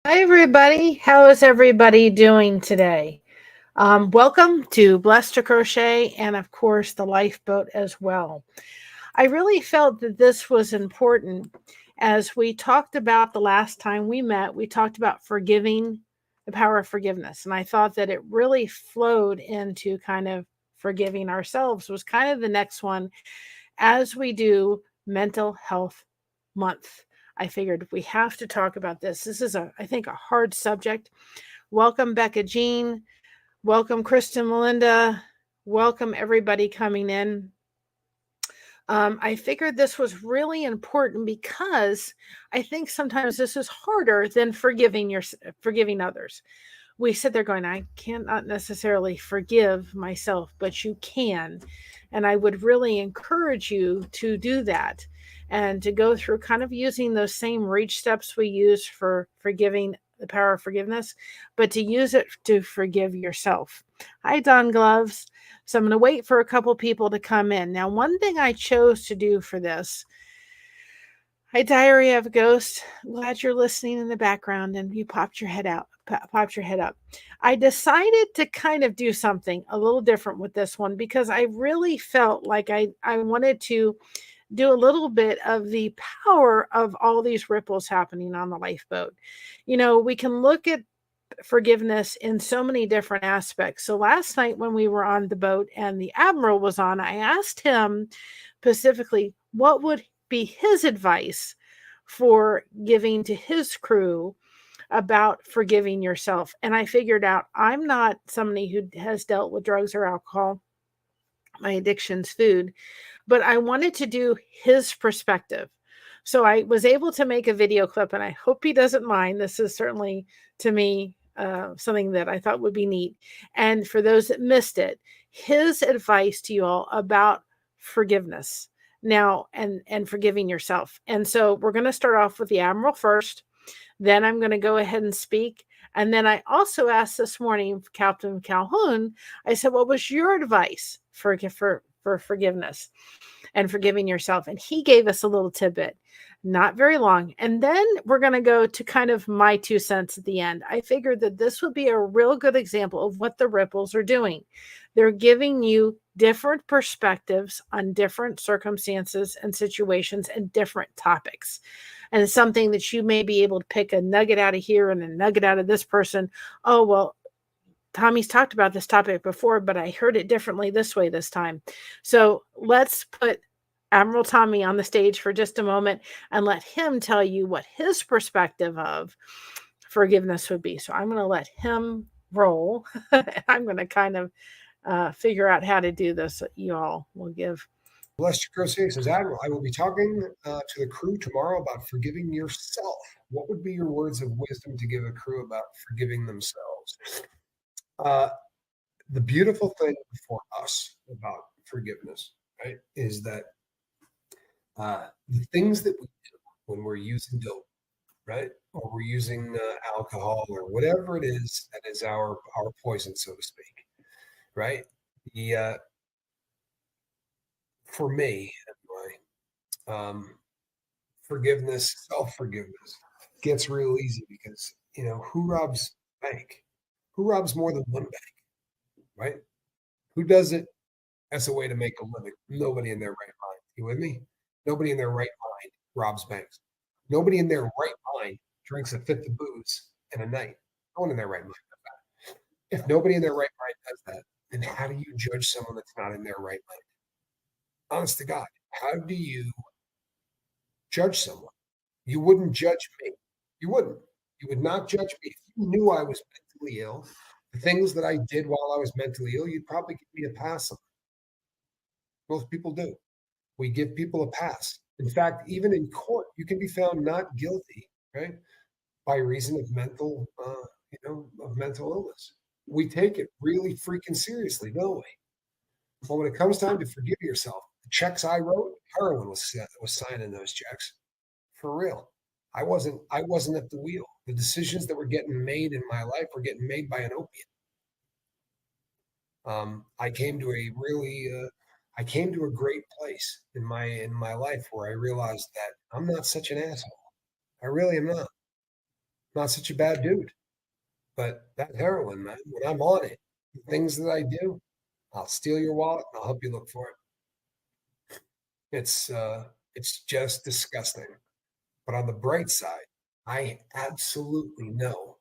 Hi, everybody. How is everybody doing today? Welcome to Blessed to Crochet and, of course, the Lifeboat as well. I really felt that this was important as we talked about the last time we met. We talked about forgiving, the power of forgiveness. And I thought that it really flowed into kind of forgiving ourselves, was kind of the next one as we do Mental Health Month. I figured we have to talk about this. This is I think, a hard subject. Welcome, Becca Jean. Welcome, Kristen Melinda. Welcome, everybody coming in. I figured this was really important because I think sometimes this is harder than forgiving others. We sit there going, I cannot necessarily forgive myself, but you can. And I would really encourage you to do that and to go through kind of using those same reach steps we use for forgiving, the power of forgiveness, but to use it to forgive yourself. Hi, Don Gloves. So I'm going to wait for a couple people to come in. Now, one thing I chose to do for this, hi, Diary of a Ghost. Glad you're listening in the background and you popped your head out. Popped your head up. I decided to kind of do something a little different with this one because I really felt like I wanted to do a little bit of the power of all these ripples happening on the lifeboat. You know, we can look at forgiveness in so many different aspects. So last night when we were on the boat and the admiral was on, I asked him specifically what would be his advice for giving to his crew about forgiving yourself. And I figured out I'm not somebody who has dealt with drugs or alcohol. My addiction's food, but I wanted to do his perspective. So I was able to make a video clip, and I hope he doesn't mind. This is certainly, to me, something that I thought would be neat. And for those that missed it, his advice to you all about forgiveness now and forgiving yourself. And so we're going to start off with the Admiral first. Then I'm going to go ahead and speak. And then I also asked this morning, Captain Calhoun, I said, what was your advice for forgiveness and forgiving yourself? And he gave us a little tidbit, not very long. And then we're going to go to kind of my 2 cents at the end. I figured that this would be a real good example of what the ripples are doing. They're giving you different perspectives on different circumstances and situations and different topics. And it's something that you may be able to pick a nugget out of here and a nugget out of this person. Oh, well, Tommy's talked about this topic before, but I heard it differently this way this time. So let's put Admiral Tommy on the stage for just a moment and let him tell you what his perspective of forgiveness would be. So I'm going to let him roll. I'm going to kind of figure out how to do this. You all will give. Blessed Crochet says, Admiral, I will be talking to the crew tomorrow about forgiving yourself. What would be your words of wisdom to give a crew about forgiving themselves? The beautiful thing for us about forgiveness, right, is that the things that we do when we're using dope, right, or we're using alcohol or whatever it is that is our poison, so to speak, right? The for me, anyway, forgiveness, self-forgiveness gets real easy because who robs a bank? Who robs more than one bank, right? Who does it as a way to make a living? Nobody in their right mind. You with me? Nobody in their right mind robs banks. Nobody in their right mind drinks a fifth of booze in a night. No one in their right mind does that. If nobody in their right mind does that, then how do you judge someone that's not in their right mind? Honest to God, how do you judge someone? You wouldn't judge me. You wouldn't. You would not judge me. If you knew I was mentally ill, the things that I did while I was mentally ill, you'd probably give me a pass on. Most people do. We give people a pass. In fact, even in court, you can be found not guilty, right, by reason of of mental illness. We take it really freaking seriously, don't we? But when it comes time to forgive yourself, the checks I wrote, heroin was signing those checks. For real. I wasn't at the wheel. The decisions that were getting made in my life were getting made by an opiate. I came to a great place in my life where I realized that I'm not such an asshole. I really am not. Not such a bad dude. But that heroin, man, when I'm on it, the things that I do, I'll steal your wallet and I'll help you look for it. It's just disgusting. But on the bright side, I absolutely know,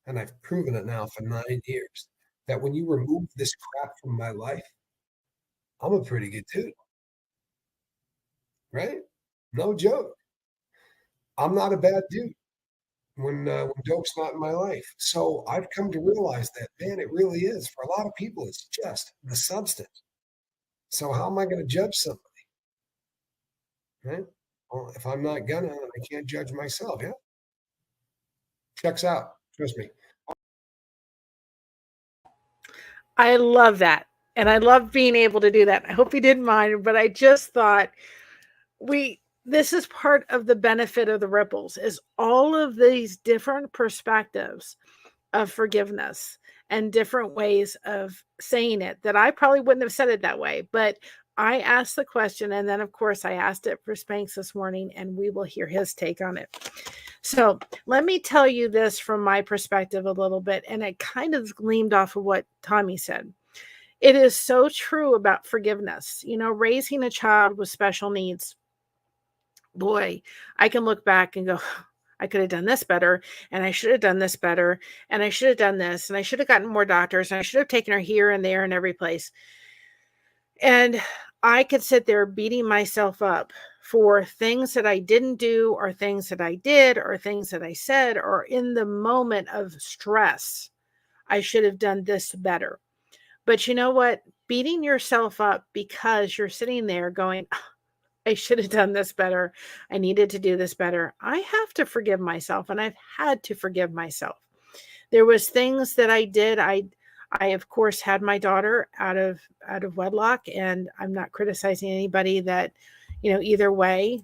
and I've proven it now for 9 years, that when you remove this crap from my life, I'm a pretty good dude, right? No joke. I'm not a bad dude when dope's not in my life. So I've come to realize that, man, it really is. For a lot of people, it's just the substance. So how am I going to judge somebody, right? Well, if I'm not gonna, I can't judge myself. Yeah, checks out. Trust me. I love that. And I love being able to do that. I hope you didn't mind, but I just thought this is part of the benefit of the ripples is all of these different perspectives of forgiveness and different ways of saying it that I probably wouldn't have said it that way. But I asked the question, and then of course I asked it for Spanx this morning, and we will hear his take on it. So let me tell you this from my perspective a little bit, and it kind of gleamed off of what Tommy said. It is so true about forgiveness. You know, raising a child with special needs, boy, I can look back and go, I could have done this better, and I should have done this better, and I should have done this, and I should have gotten more doctors, and I should have taken her here and there and every place. And I could sit there beating myself up for things that I didn't do, or things that I did, or things that I said, or in the moment of stress, I should have done this better. But you know what? Beating yourself up because you're sitting there going, I should have done this better. I needed to do this better. I have to forgive myself, and I've had to forgive myself. There was things that I did. I of course had my daughter out of wedlock, and I'm not criticizing anybody that, either way.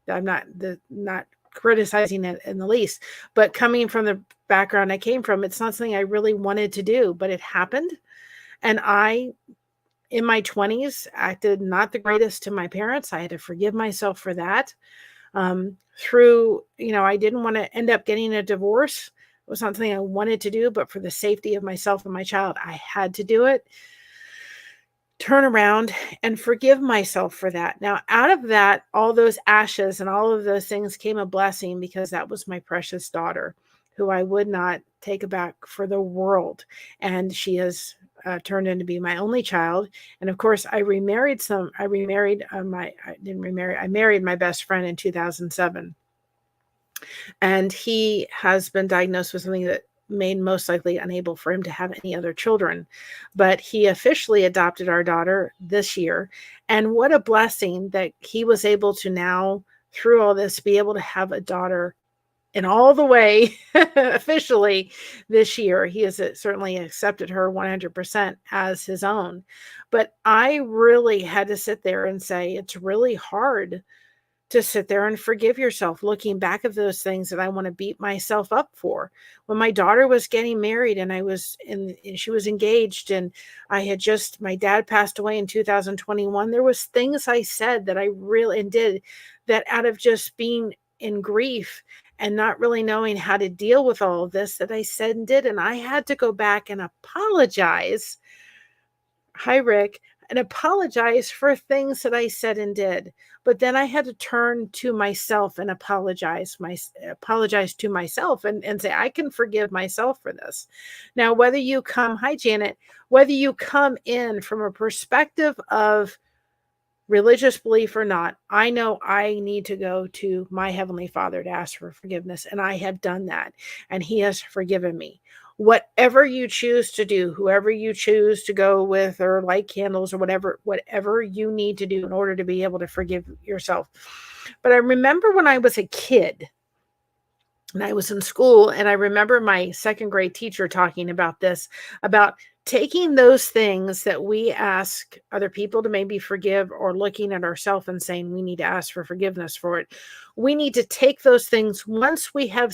I'm not criticizing it in the least, but coming from the background I came from, it's not something I really wanted to do, but it happened. And I, in my 20s, acted not the greatest to my parents. I had to forgive myself for that. I didn't want to end up getting a divorce. It was something I wanted to do, but for the safety of myself and my child, I had to do it. Turn around and forgive myself for that. Now, out of that, all those ashes and all of those things came a blessing, because that was my precious daughter, who I would not take back for the world. And she has turned into be my only child. And of course, I married my best friend in 2007. And he has been diagnosed with something that made most likely unable for him to have any other children. But he officially adopted our daughter this year. And what a blessing that he was able to now, through all this, be able to have a daughter in all the way officially this year. He has certainly accepted her 100% as his own. But I really had to sit there and say, it's really hard to sit there and forgive yourself, looking back at those things that I want to beat myself up for. When my daughter was getting married and she was engaged, and my dad passed away in 2021, there was things I said that I really did that, out of just being in grief and not really knowing how to deal with all of this, that I said and did. And I had to go back and apologize. Hi, Rick. And apologize for things that I said and did. But then I had to turn to myself and apologize to myself and say, I can forgive myself for this. Now, hi, Janet, whether you come in from a perspective of religious belief or not, I know I need to go to my Heavenly Father to ask for forgiveness. And I have done that. And He has forgiven me. Whatever you choose to do, whoever you choose to go with or light candles or whatever you need to do in order to be able to forgive yourself. But I remember when I was a kid and I was in school, and I remember my second grade teacher talking about this, about taking those things that we ask other people to maybe forgive, or looking at ourselves and saying we need to ask for forgiveness for it. We need to take those things once we have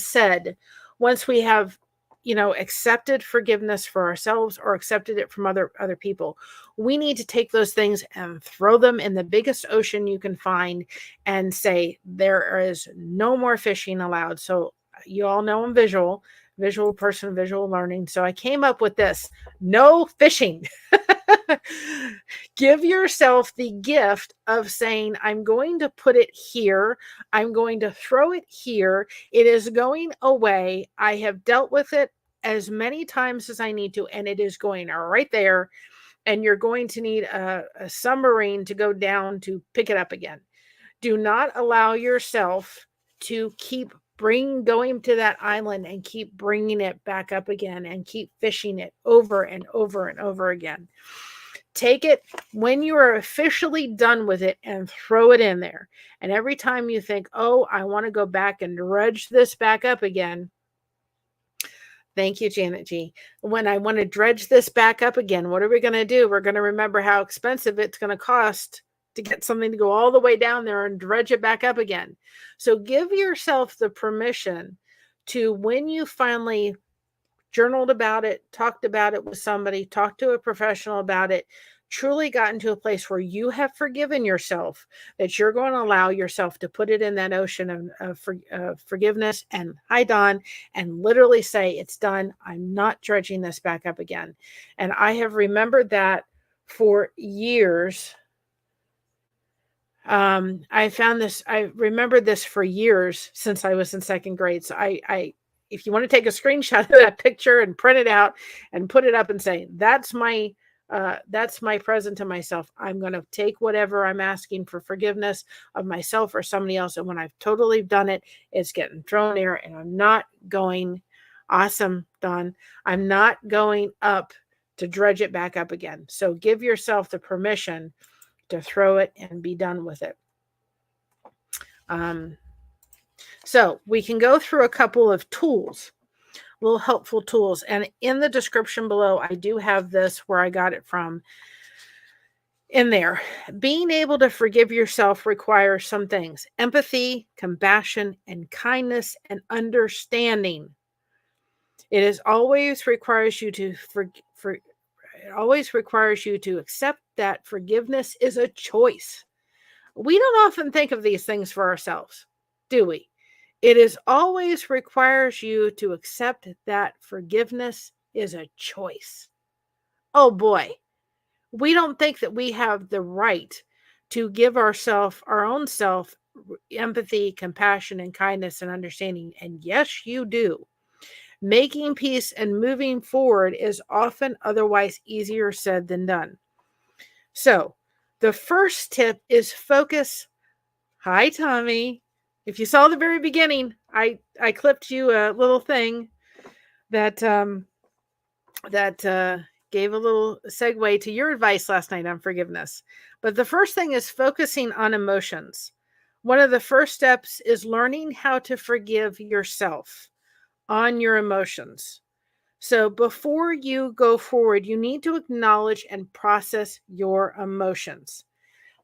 accepted forgiveness for ourselves or accepted it from other people. We need to take those things and throw them in the biggest ocean you can find and say, there is no more fishing allowed. So you all know I'm visual person, visual learning. So I came up with this: no fishing. Give yourself the gift of saying, I'm going to put it here. I'm going to throw it here. It is going away. I have dealt with it as many times as I need to, and it is going right there. And you're going to need a submarine to go down to pick it up again. Do not allow yourself to keep going to that island and keep bringing it back up again and keep fishing it over and over and over again. Take it when you are officially done with it and throw it in there. And every time you think, oh, I want to go back and dredge this back up again. Thank you, Janet G. When I want to dredge this back up again, what are we going to do? We're going to remember how expensive it's going to cost to get something to go all the way down there and dredge it back up again. So give yourself the permission to, when you finally journaled about it, talked about it with somebody, talked to a professional about it, truly gotten to a place where you have forgiven yourself, that you're going to allow yourself to put it in that ocean of forgiveness and, hi, Don, and literally say, it's done. I'm not dredging this back up again. And I have remembered that for years. I remembered this for years since I was in second grade. So if you want to take a screenshot of that picture and print it out and put it up and say, that's my present to myself. I'm going to take whatever I'm asking for forgiveness of myself or somebody else. And when I've totally done it, it's getting thrown there, and I'm not going, awesome, Don, I'm not going up to dredge it back up again. So give yourself the permission to throw it and be done with it. So we can go through a couple of tools, little helpful tools. And in the description below, I do have this where I got it from in there. Being able to forgive yourself requires some things: empathy, compassion, and kindness and understanding. It always requires you to it always requires you to accept that forgiveness is a choice. We don't often think of these things for ourselves, do we? It is always requires you to accept that forgiveness is a choice. Oh boy, we don't think that we have the right to give our own self, empathy, compassion, and kindness and understanding. And yes, you do. Making peace and moving forward is often otherwise easier said than done. So the first tip is focus. Hi, Tommy. If you saw the very beginning, I clipped you a little thing that gave a little segue to your advice last night on forgiveness. But the first thing is focusing on emotions. One of the first steps is learning how to forgive yourself on your emotions. So before you go forward, you need to acknowledge and process your emotions.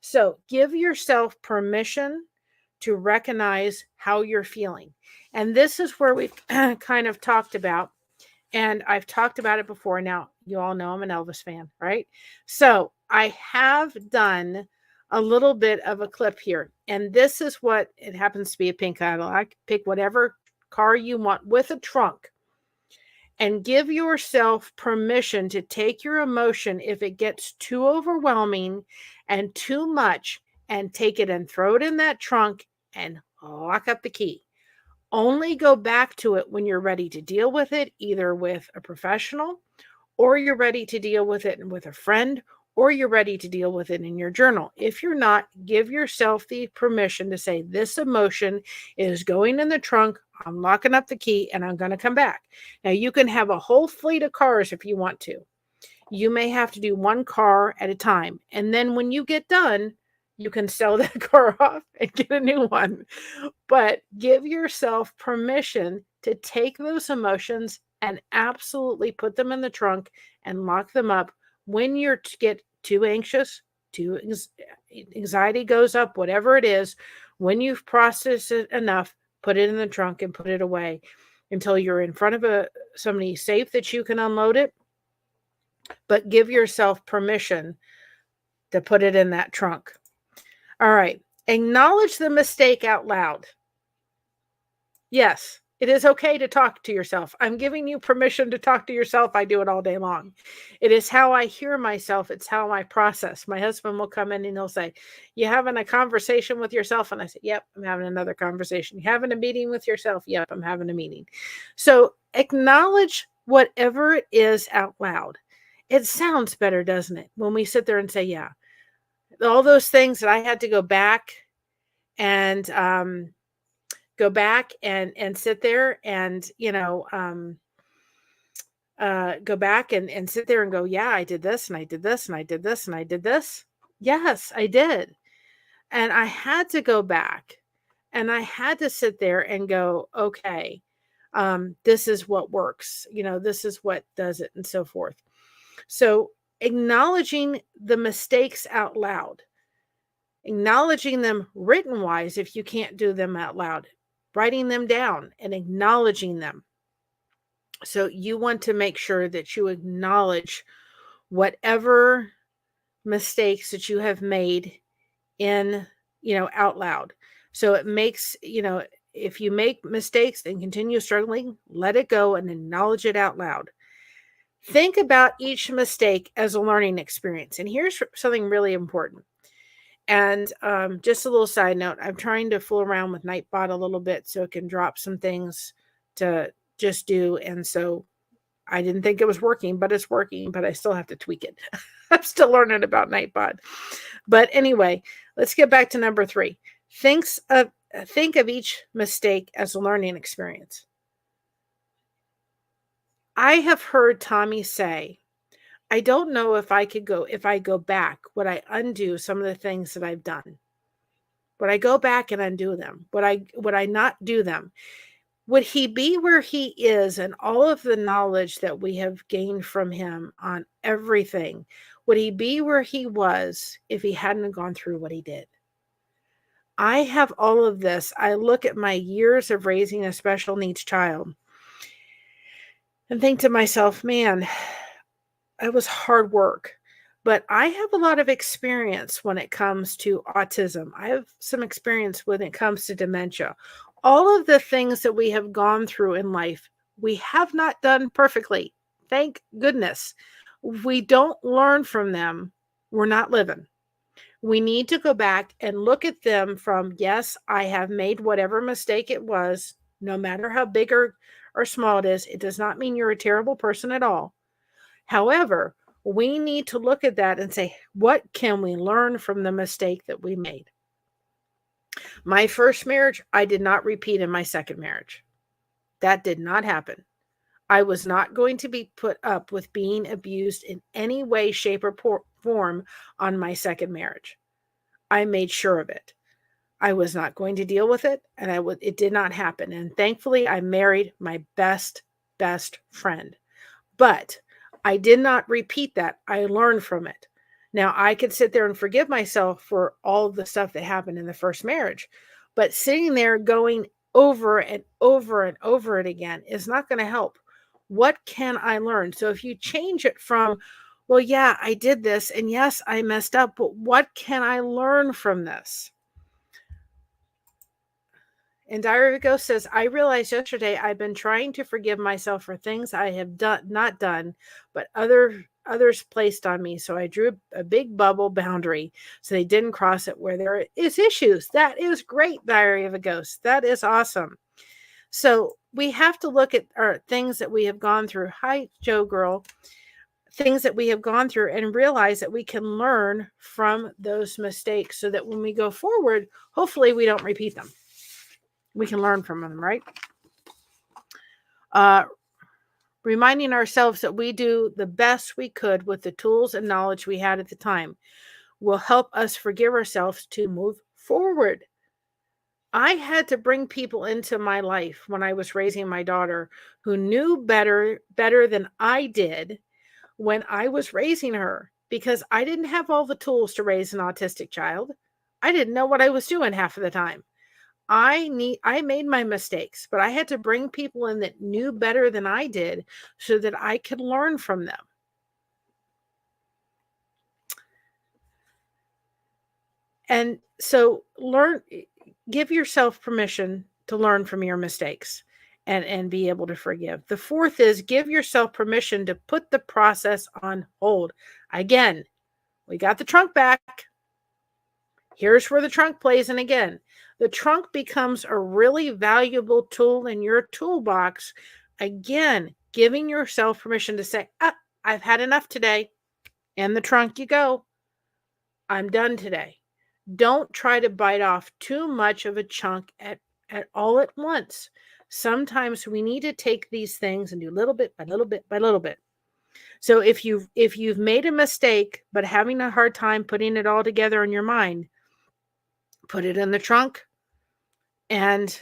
So give yourself permission to recognize how you're feeling. And this is where we've kind of talked about, and I've talked about it before. Now, you all know I'm an Elvis fan, right? So I have done a little bit of a clip here, and this is what it happens to be: a pink Cadillac. Pick whatever car you want with a trunk, and give yourself permission to take your emotion if it gets too overwhelming and too much, and take it and throw it in that trunk and lock up the key. Only go back to it when you're ready to deal with it, either with a professional, or you're ready to deal with it with a friend, or you're ready to deal with it in your journal. If you're not, give yourself the permission to say, this emotion is going in the trunk, I'm locking up the key, and I'm going to come back. Now, you can have a whole fleet of cars if you want to. You may have to do one car at a time. And then when you get done, you can sell that car off and get a new one. But give yourself permission to take those emotions and absolutely put them in the trunk and lock them up. When you get too anxious, too anxiety goes up, whatever it is, when you've processed it enough, put it in the trunk and put it away until you're in front of somebody safe that you can unload it. But give yourself permission to put it in that trunk. All right. Acknowledge the mistake out loud. Yes, It is okay to talk to yourself. I'm giving you permission to talk to yourself. I do it all day long. It is how I hear myself. It's how I process. My husband will come in and he'll say, "You having a conversation with yourself?" And I say, "Yep, I'm having another conversation." "You having a meeting with yourself?" "Yep, I'm having a meeting." So acknowledge whatever it is out loud. It sounds better, doesn't it? When we sit there and say, "Yeah, all those things that I had to and go back and sit there and go back and sit there and go, yeah, I did this and I did this and I did this and I did this. Yes, I did. And I had to go back and I had to sit there and go, okay, this is what works. This is what does it and so forth. So acknowledging the mistakes out loud, acknowledging them written wise if you can't do them out loud, writing them down and acknowledging them. So you want to make sure that you acknowledge whatever mistakes that you have made in, out loud. So it makes, if you make mistakes and continue struggling, let it go and acknowledge it out loud. Think about each mistake as a learning experience. And here's something really important. And just a little side note, I'm trying to fool around with Nightbot a little bit so it can drop some things to just do. And so I didn't think it was working, but it's working, but I still have to tweak it. I'm still learning about Nightbot. But anyway, let's get back to number 3. Think of each mistake as a learning experience. I have heard Tommy say, I don't know if I go back, would I undo some of the things that I've done? Would I go back and undo them? Would I not do them? Would he be where he is and all of the knowledge that we have gained from him on everything? Would he be where he was if he hadn't gone through what he did? I have all of this. I look at my years of raising a special needs child and think to myself, man, it was hard work. But I have a lot of experience when it comes to autism. I have some experience when it comes to dementia. All of the things that we have gone through in life, we have not done perfectly. Thank goodness. If we don't learn from them, we're not living. We need to go back and look at them from, yes, I have made whatever mistake it was, no matter how big or small it is. It does not mean you're a terrible person at all. However, we need to look at that and say, what can we learn from the mistake that we made? My first marriage, I did not repeat in my second marriage. That did not happen. I was not going to be put up with being abused in any way, shape, or form on my second marriage. I made sure of it. I was not going to deal with it, and it did not happen. And thankfully, I married my best friend. But I did not repeat that. I learned from it. Now, I could sit there and forgive myself for all of the stuff that happened in the first marriage, but sitting there going over and over and over it again is not going to help. What can I learn? So if you change it from, well, yeah, I did this, and yes, I messed up, but what can I learn from this? And Diary of a Ghost says, I realized yesterday I've been trying to forgive myself for things I have not done, but others placed on me. So I drew a big bubble boundary so they didn't cross it where there is issues. That is great, Diary of a Ghost. That is awesome. So we have to look at our things that we have gone through. Hi, Joe Girl. Things that we have gone through and realize that we can learn from those mistakes so that when we go forward, hopefully we don't repeat them. We can learn from them, right? Reminding ourselves that we do the best we could with the tools and knowledge we had at the time will help us forgive ourselves to move forward. I had to bring people into my life when I was raising my daughter who knew better than I did when I was raising her, because I didn't have all the tools to raise an autistic child. I didn't know what I was doing half of the time. I made my mistakes, but I had to bring people in that knew better than I did so that I could learn from them. And so give yourself permission to learn from your mistakes and be able to forgive. The fourth is give yourself permission to put the process on hold. Again, we got the trunk back. Here's where the trunk plays in again. The trunk becomes a really valuable tool in your toolbox. Again, giving yourself permission to say, I've had enough today. In the trunk you go. I'm done today. Don't try to bite off too much of a chunk at all at once. Sometimes we need to take these things and do little bit by little bit by little bit. So if you've made a mistake but having a hard time putting it all together in your mind, put it in the trunk and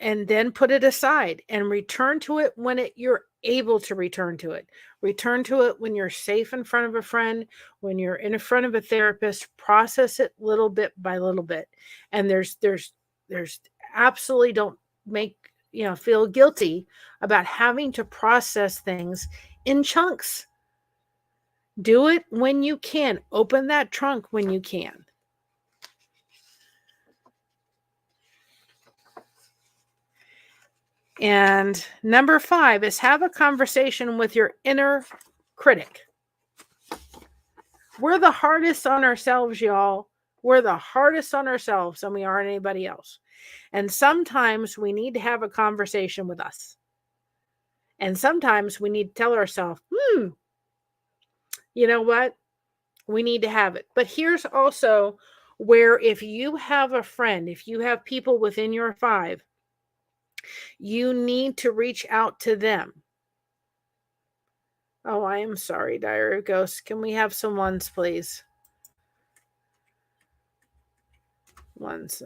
and then put it aside and return to it when you're able to return to it. Return to it when you're safe in front of a friend, when you're in front of a therapist. Process it little bit by little bit. And there's absolutely, don't make, feel guilty about having to process things in chunks. Do it when you can. Open that trunk when you can. And number 5 is have a conversation with your inner critic. We're the hardest on ourselves, y'all. We're the hardest on ourselves than we are on anybody else. And sometimes we need to have a conversation with us. And sometimes we need to tell ourselves, you know what? We need to have it. But here's also where if you have a friend, if you have people within your 5, you need to reach out to them. Oh, I am sorry, Diary of Ghosts. Can we have some ones, please? Ones.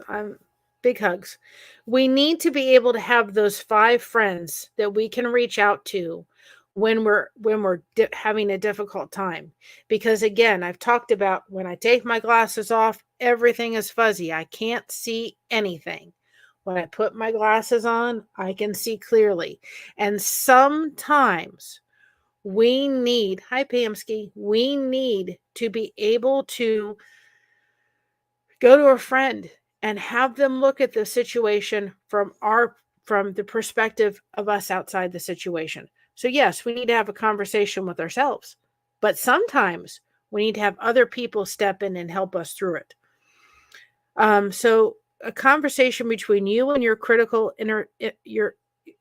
Big hugs. We need to be able to have those 5 friends that we can reach out to when we're having a difficult time. Because again, I've talked about when I take my glasses off, everything is fuzzy. I can't see anything. When I put my glasses on, I can see clearly. And sometimes we need, hi Pamsky, we need to be able to go to a friend and have them look at the situation from the perspective of us outside the situation. So yes, we need to have a conversation with ourselves, but sometimes we need to have other people step in and help us through it. So a conversation between you and your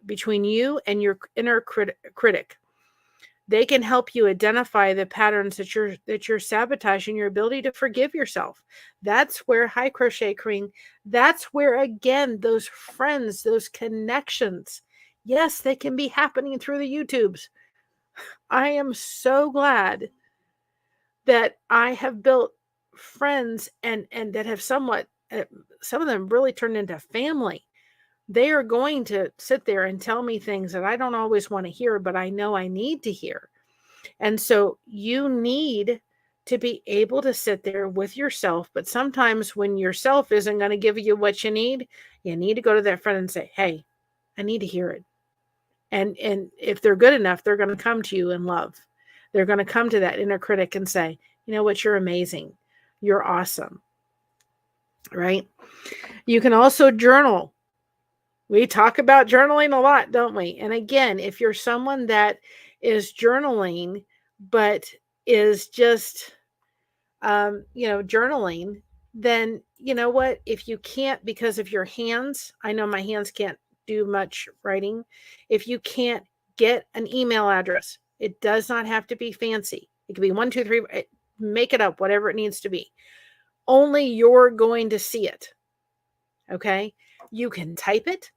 between you and your inner critic. They can help you identify the patterns that you're sabotaging your ability to forgive yourself. That's where, hi Crochet Queen, that's where again those friends, those connections, yes, they can be happening through the YouTubes. I am so glad that I have built friends and that have somewhat, some of them really turned into family. They are going to sit there and tell me things that I don't always want to hear, but I know I need to hear. And so you need to be able to sit there with yourself. But sometimes when yourself isn't going to give you what you need to go to that friend and say, hey, I need to hear it. And if they're good enough, they're going to come to you in love. They're going to come to that inner critic and say, you know what, you're amazing. You're awesome. Right? You can also journal. We talk about journaling a lot, don't we? And again, if you're someone that is journaling, but is just, journaling, then you know what? If you can't, because of your hands, I know my hands can't do much writing. If you can't get an email address, it does not have to be fancy. It could be 1, 2, 3, make it up, whatever it needs to be. Only you're going to see it. Okay. You can type it.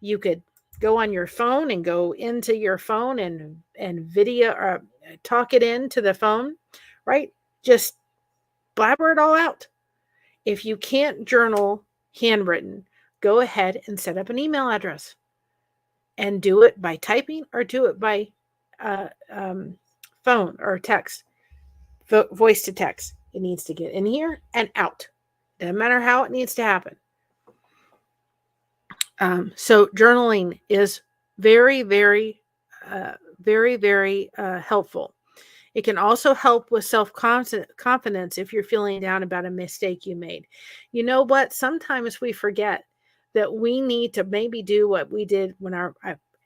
You could go on your phone and go into your phone and video or talk it into the phone, right? Just blabber it all out. If you can't journal handwritten, go ahead and set up an email address and do it by typing or do it by phone or text, voice to text. It needs to get in here and out. Doesn't matter how it needs to happen. So journaling is very, very, very, very helpful. It can also help with self-confidence if you're feeling down about a mistake you made. You know what? Sometimes we forget that we need to maybe do what we did when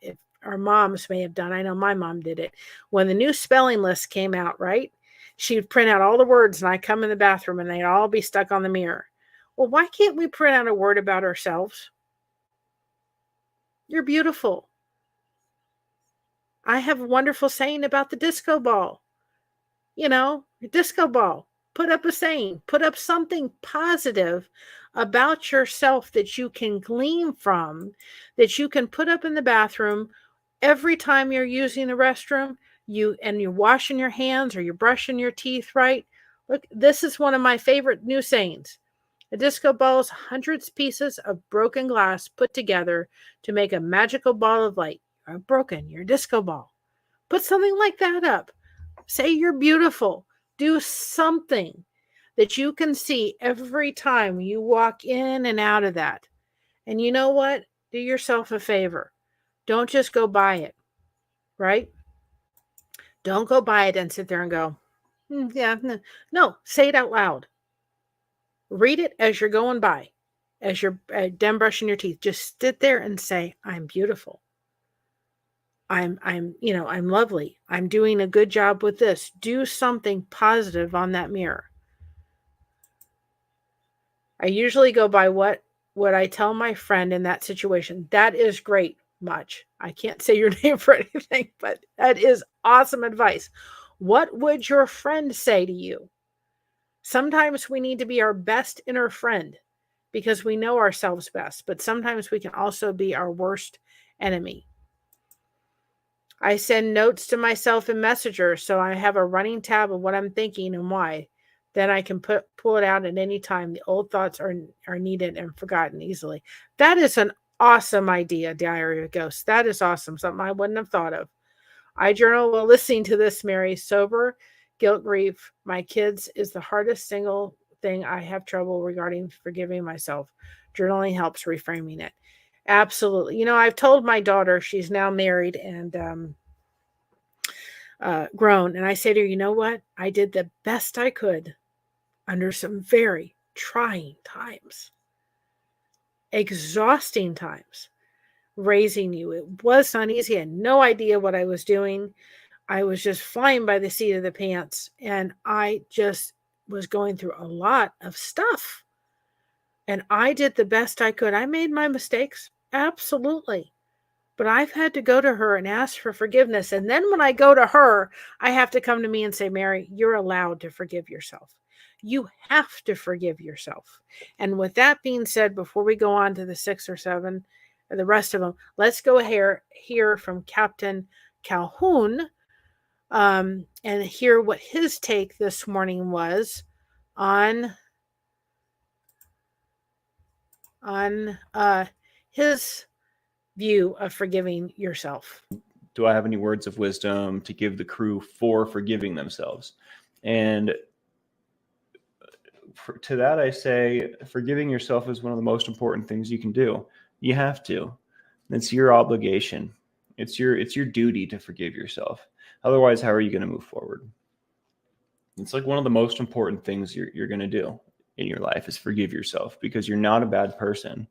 if our moms may have done. I know my mom did it. When the new spelling list came out, right? She'd print out all the words and I'd come in the bathroom and they'd all be stuck on the mirror. Well, why can't we print out a word about ourselves? You're beautiful. I have a wonderful saying about the disco ball. Your disco ball. Put up a saying, put up something positive about yourself that you can glean from, that you can put up in the bathroom every time you're using the restroom, you're washing your hands or you're brushing your teeth, right? Look, this is one of my favorite new sayings. A disco ball is hundreds pieces of broken glass put together to make a magical ball of light. You're broken, you're a disco ball. Put something like that up. Say you're beautiful. Do something that you can see every time you walk in and out of that. And you know what? Do yourself a favor. Don't just go by it, right? Don't go by it and sit there and go, yeah, no. No, say it out loud. Read it as you're going by, as you're done brushing your teeth. Just sit there and say, I'm beautiful. I'm lovely. I'm doing a good job with this. Do something positive on that mirror. I usually go by what I tell my friend in that situation. That is great. Much. I can't say your name for anything, but that is awesome advice. What would your friend say to you? Sometimes we need to be our best inner friend because we know ourselves best, but sometimes we can also be our worst enemy. I send notes to myself in Messenger so I have a running tab of what I'm thinking and why. Then I can pull it out at any time. The old thoughts are needed and forgotten easily. That is an awesome idea, Diary of a Ghost. That is awesome. Something I wouldn't have thought of. I journal while listening to this, Mary. Sober, guilt, grief. My kids is the hardest single thing I have trouble regarding forgiving myself. Journaling helps reframing it. Absolutely. I've told my daughter, she's now married and grown, and I say to her, you know what? I did the best I could under some very trying times, exhausting times, raising you. It was not easy. I had no idea what I was doing. I was just flying by the seat of the pants, and I just was going through a lot of stuff. And I did the best I could. I made my mistakes, absolutely. But I've had to go to her and ask for forgiveness. And then when I go to her, I have to come to me and say, Mary, you're allowed to forgive yourself. You have to forgive yourself. And with that being said, before we go on to the 6 or 7, or the rest of them, let's go hear from Captain Calhoun and hear what his take this morning was on his view of forgiving yourself. Do I have any words of wisdom to give the crew for forgiving themselves? And to that, I say forgiving yourself is one of the most important things you can do. You have to. It's your obligation. It's your duty to forgive yourself. Otherwise, how are you going to move forward? It's like one of the most important things you're going to do in your life is forgive yourself, because you're not a bad person.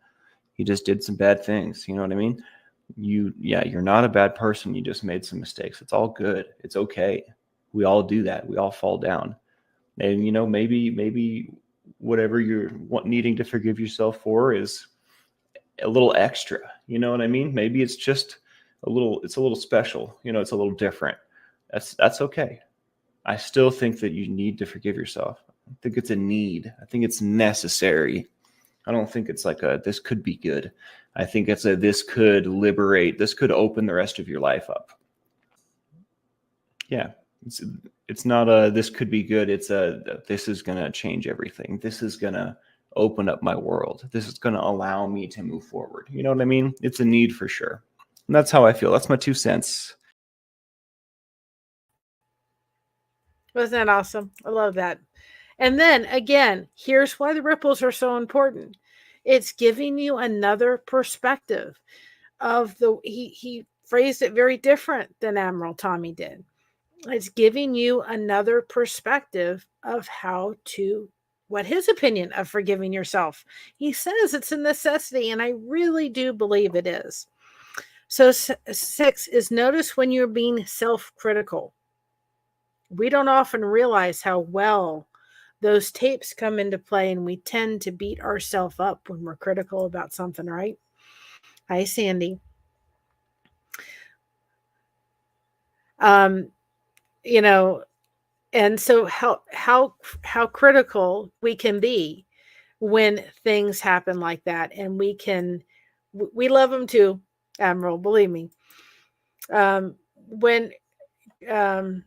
You just did some bad things. You know what I mean? You're not a bad person. You just made some mistakes. It's all good. It's okay. We all do that. We all fall down. And, maybe whatever you're needing to forgive yourself for is a little extra. You know what I mean? Maybe it's just it's a little special. It's a little different. That's okay. I still think that you need to forgive yourself. I think it's a need. I think it's necessary. I don't think it's like this could be good. I think it's this could liberate, this could open the rest of your life up. Yeah. It's not this could be good. It's this is going to change everything. This is going to open up my world. This is going to allow me to move forward. You know what I mean? It's a need for sure. And that's how I feel. That's my 2 cents. Wasn't that awesome? I love that. And then again, here's why the ripples are so important. It's giving you another perspective of he phrased it very different than Admiral Tommy did. It's giving you another perspective of how to what his opinion of forgiving yourself. He says it's a necessity, and I really do believe it is. So 6 is notice when you're being self-critical. We don't often realize how well those tapes come into play, and we tend to beat ourselves up when we're critical about something, right? Hi, Sandy. You know, and so how critical we can be when things happen like that, and we love them too, Admiral, believe me. When your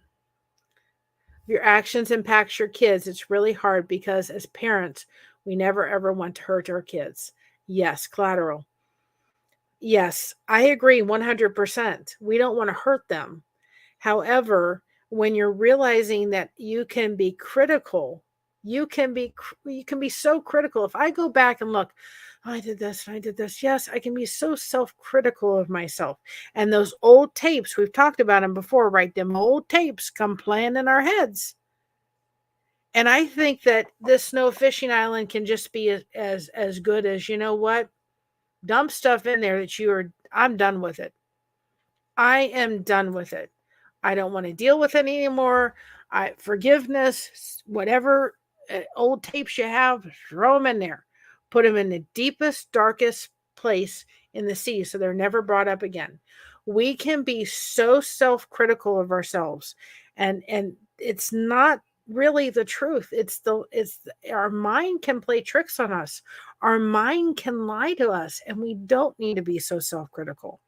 actions impact your kids, it's really hard because as parents, we never ever want to hurt our kids. Yes, collateral. Yes, I agree 100%. We don't want to hurt them. However, when you're realizing that you can be critical, you can be so critical. If I go back and look, oh, I did this and I did this. Yes, I can be so self-critical of myself. And those old tapes, we've talked about them before, right? Them old tapes come playing in our heads. And I think that this snow fishing island can just be as good as, you know what? Dump stuff in there that I'm done with it. I am done with it. I don't want to deal with it anymore. Forgiveness, whatever old tapes you have, throw them in there. Put them in the deepest, darkest place in the sea so they're never brought up again. We can be so self-critical of ourselves, and it's not really the truth. Our mind can play tricks on us. Our mind can lie to us, and we don't need to be so self-critical.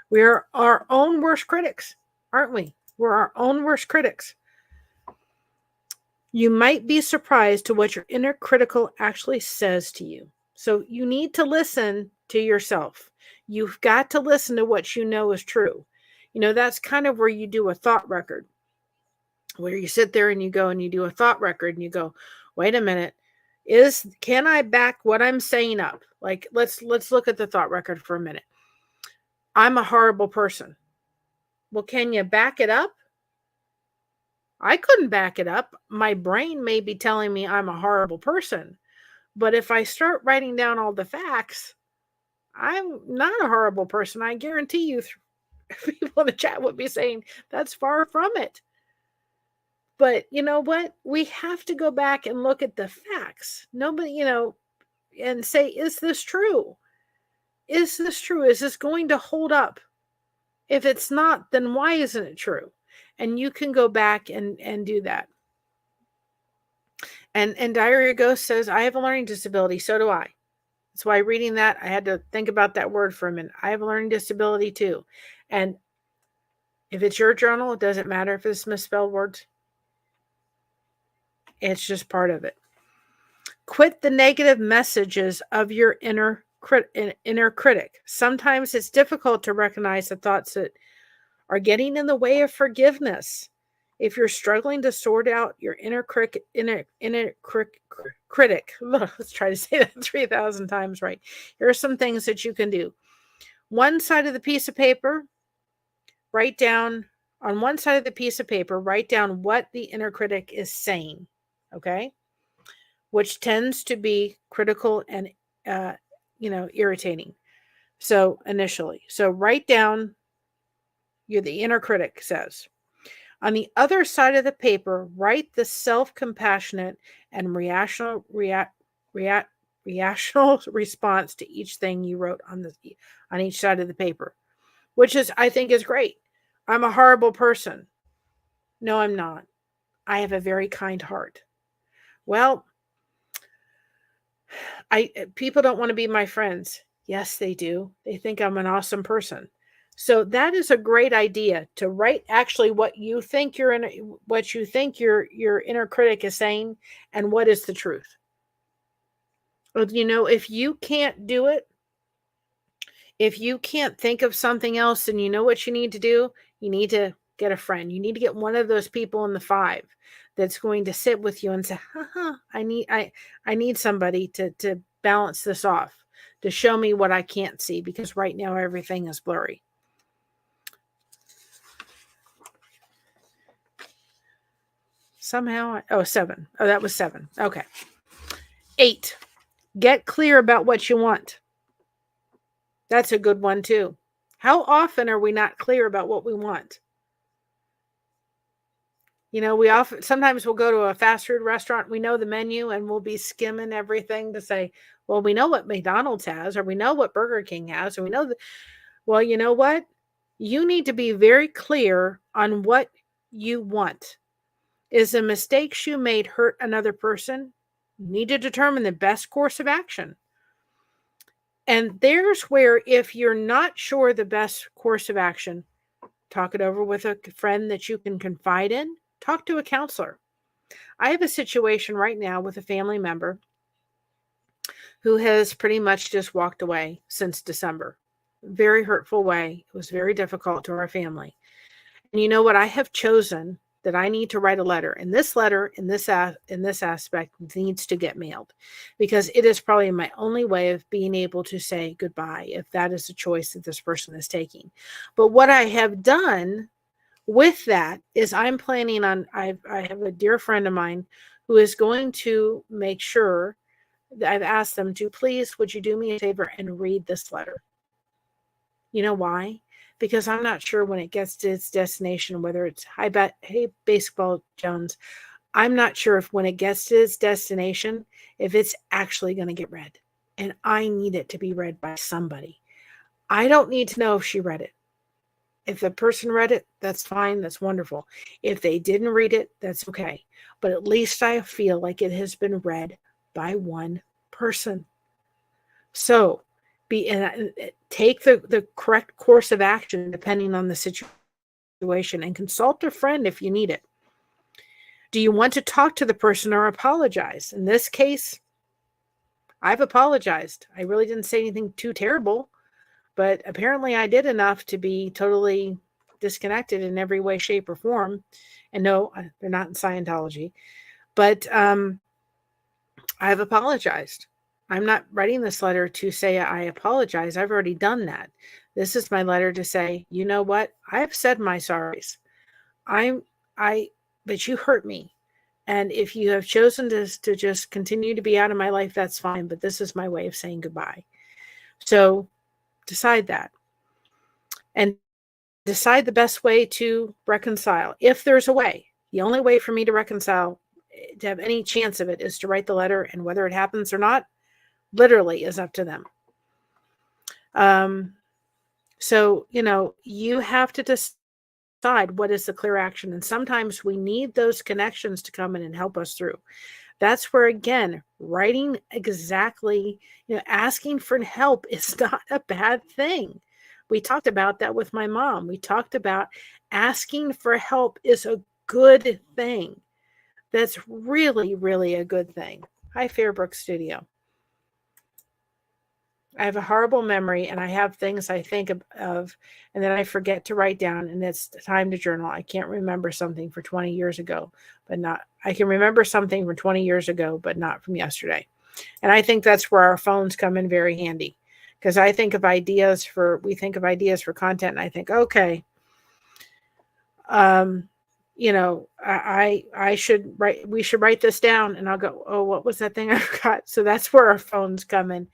We're our own worst critics, aren't we? We're our own worst critics. You might be surprised to what your inner critical actually says to you. So you need to listen to yourself. You've got to listen to what you know is true. That's kind of where you do a thought record, where you sit there and you go and you do a thought record and you go, wait a minute, can I back what I'm saying up? Like, let's look at the thought record for a minute. I'm a horrible person. Well, can you back it up? I couldn't back it up. My brain may be telling me I'm a horrible person. But if I start writing down all the facts, I'm not a horrible person. I guarantee you, people in the chat would be saying that's far from it. But you know what? We have to go back and look at the facts. Nobody, and say, is this true? Is this true? Is this going to hold up? If it's not, then why isn't it true? And you can go back and do that. And Diary of Ghost says, I have a learning disability. So do I. That's why reading that, I had to think about that word for a minute. I have a learning disability too. And if it's your journal, it doesn't matter if it's misspelled words. It's just part of it. Quit the negative messages of your inner critic. Sometimes it's difficult to recognize the thoughts that are getting in the way of forgiveness. If you're struggling to sort out your inner critic, let's try to say that 3,000 times right. Here are some things that you can do. One side of the piece of paper, write down what the inner critic is saying, okay? Which tends to be critical and, irritating. So initially, write down the inner critic says. On the other side of the paper, write the self-compassionate and rational response to each thing you wrote on each side of the paper, which I think is great. I'm a horrible person. No, I'm not. I have a very kind heart. Well, people don't want to be my friends. Yes, they do. They think I'm an awesome person. So that is a great idea, to write actually what you think your inner critic is saying and what is the truth. If you can't do it, if you can't think of something else, then you know what you need to do? You need to get a friend. You need to get one of those people in the 5 that's going to sit with you and say, I need somebody to balance this off, to show me what I can't see, because right now everything is blurry. Somehow, 7. Oh, that was 7. Okay. 8, get clear about what you want. That's a good one too. How often are we not clear about what we want? You know, sometimes we'll go to a fast food restaurant, we know the menu, and we'll be skimming everything to say, well, we know what McDonald's has, or we know what Burger King has, or we know well, you know what? You need to be very clear on what you want. Is the mistakes you made hurt another person? You need to determine the best course of action. And there's where, if you're not sure the best course of action, talk it over with a friend that you can confide in. Talk to a counselor. I have a situation right now with a family member who has pretty much just walked away since December. Very hurtful way. It was very difficult to our family. And you know what? I have chosen that I need to write a letter. And this letter, in this aspect, needs to get mailed, because it is probably my only way of being able to say goodbye, if that is the choice that this person is taking. But what I have done with that is I'm planning on, I have a dear friend of mine who is going to make sure that I've asked them to, please, would you do me a favor and read this letter? You know why? Because I'm not sure when it gets to its destination, whether it's, hey, Baseball Jones, I'm not sure if when it gets to its destination, if it's actually going to get read. And I need it to be read by somebody. I don't need to know if she read it. If the person read it, that's fine. That's wonderful. If they didn't read it, that's okay. But at least I feel like it has been read by one person. So take the correct course of action depending on the situation, and consult a friend if you need it. Do you want to talk to the person or apologize? In this case, I've apologized. I really didn't say anything too terrible, but apparently I did enough to be totally disconnected in every way, shape, or form. And no, they're not in Scientology, but I've apologized. I'm not writing this letter to say I apologize. I've already done that. This is my letter to say, you know what? I've said my sorries. But you hurt me. And if you have chosen to just continue to be out of my life, that's fine. But this is my way of saying goodbye. So decide that. And decide the best way to reconcile. If there's a way. The only way for me to reconcile, to have any chance of it, is to write the letter. And whether it happens or not, literally is up to them. So, you have to decide what is the clear action. And sometimes we need those connections to come in and help us through. That's where, again, writing exactly, asking for help is not a bad thing. We talked about that with my mom. We talked about asking for help is a good thing. That's really, really a good thing. Hi, Fairbrook Studio. I have a horrible memory, and I have things I think of, and then I forget to write down, and it's time to journal. I can't remember something for 20 years ago, I can remember something from 20 years ago, but not from yesterday. And I think that's where our phones come in very handy, because we think of ideas for content, and I think, okay, we should write this down, and I'll go, oh, what was that thing I forgot? So that's where our phones come in.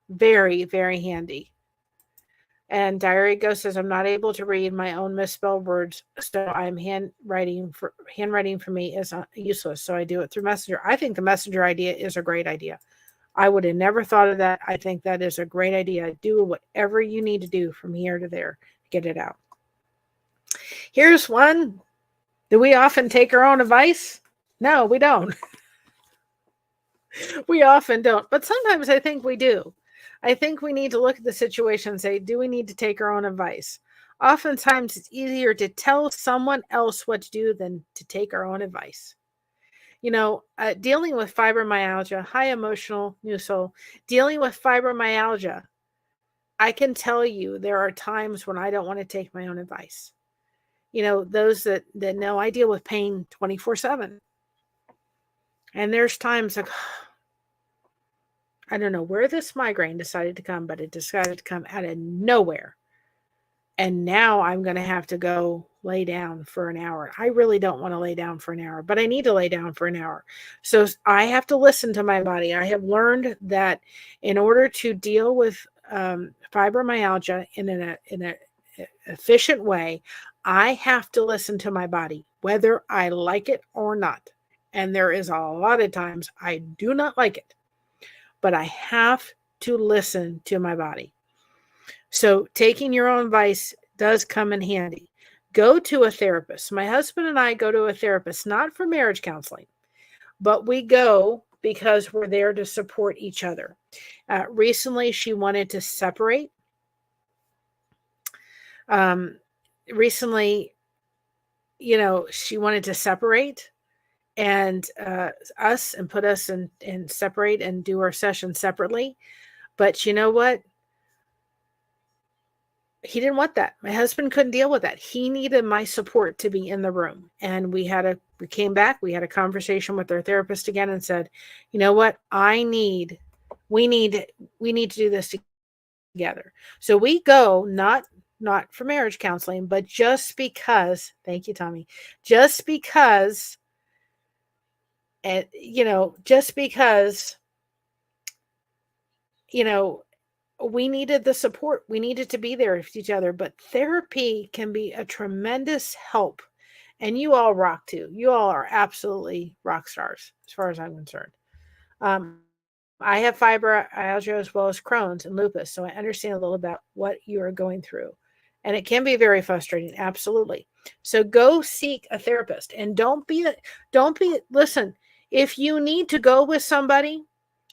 Very, very handy. And Diary Ghost says, I'm not able to read my own misspelled words, so handwriting for me is useless. So I do it through Messenger. I think the Messenger idea is a great idea. I would have never thought of that. I think that is a great idea. Do whatever you need to do from here to there to get it out. Here's one. Do we often take our own advice? No, we don't. We often don't. But sometimes I think we do. I think we need to look at the situation and say, do we need to take our own advice? Oftentimes, it's easier to tell someone else what to do than to take our own advice. Dealing with fibromyalgia, high emotional new soul, dealing with fibromyalgia, I can tell you there are times when I don't want to take my own advice. Those that know, I deal with pain 24/7. And there's times like, I don't know where this migraine decided to come, but it decided to come out of nowhere. And now I'm going to have to go lay down for an hour. I really don't want to lay down for an hour, but I need to lay down for an hour. So I have to listen to my body. I have learned that in order to deal with fibromyalgia in an efficient way, I have to listen to my body, whether I like it or not. And there is a lot of times I do not like it, but I have to listen to my body. So taking your own advice does come in handy. Go to a therapist. My husband and I go to a therapist, not for marriage counseling, but we go because we're there to support each other. Recently, she wanted to separate. She wanted to separate and us and put us in separate and do our session separately. But you know what? He didn't want that. My husband couldn't deal with that. He needed my support to be in the room. And we came back, we had a conversation with our therapist again and said, you know what? we need to do this together. So we go not for marriage counseling, but just because, thank you, Tommy, just because we needed the support. We needed to be there for each other. But therapy can be a tremendous help. And you all rock too. You all are absolutely rock stars, as far as I'm concerned. I have fibromyalgia as well as Crohn's and lupus, so I understand a little about what you are going through. And it can be very frustrating, absolutely. So go seek a therapist. And listen, if you need to go with somebody,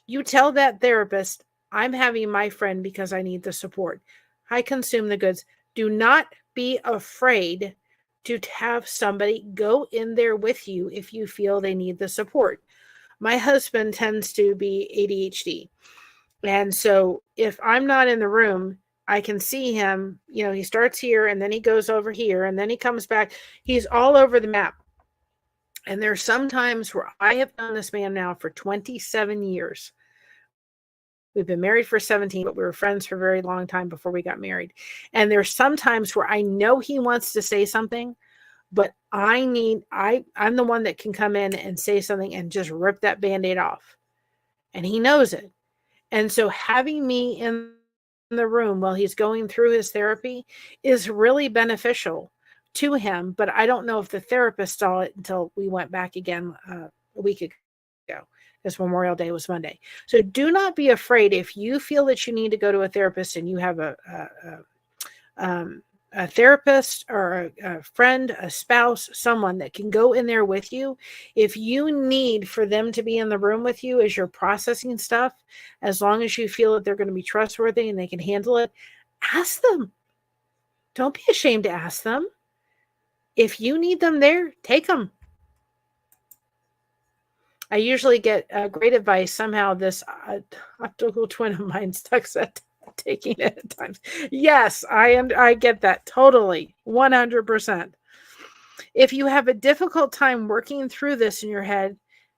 you tell that therapist, I'm having my friend because I need the support. I consume the goods. Do not be afraid to have somebody go in there with you if you feel they need the support. My husband tends to be ADHD. And so if I'm not in the room, I can see him, he starts here and then he goes over here and then he comes back. He's all over the map. And there's some times where I have known this man now for 27 years. We've been married for 17, but we were friends for a very long time before we got married. And there's some times where I know he wants to say something, but I'm the one that can come in and say something and just rip that Band-Aid off. And he knows it. And so having me in the room while he's going through his therapy is really beneficial to him. But I don't know if the therapist saw it until we went back again a week ago. Because Memorial Day was Monday. So do not be afraid if you feel that you need to go to a therapist and you have a therapist or a friend, a spouse, someone that can go in there with you. If you need for them to be in the room with you as you're processing stuff, as long as you feel that they're going to be trustworthy and they can handle it, ask them. Don't be ashamed to ask them. If you need them there, take them. I usually get great advice. Somehow this optical twin of mine stuck at taking it at times. Yes, I get that totally, 100%. If you have a difficult time working through this in your head,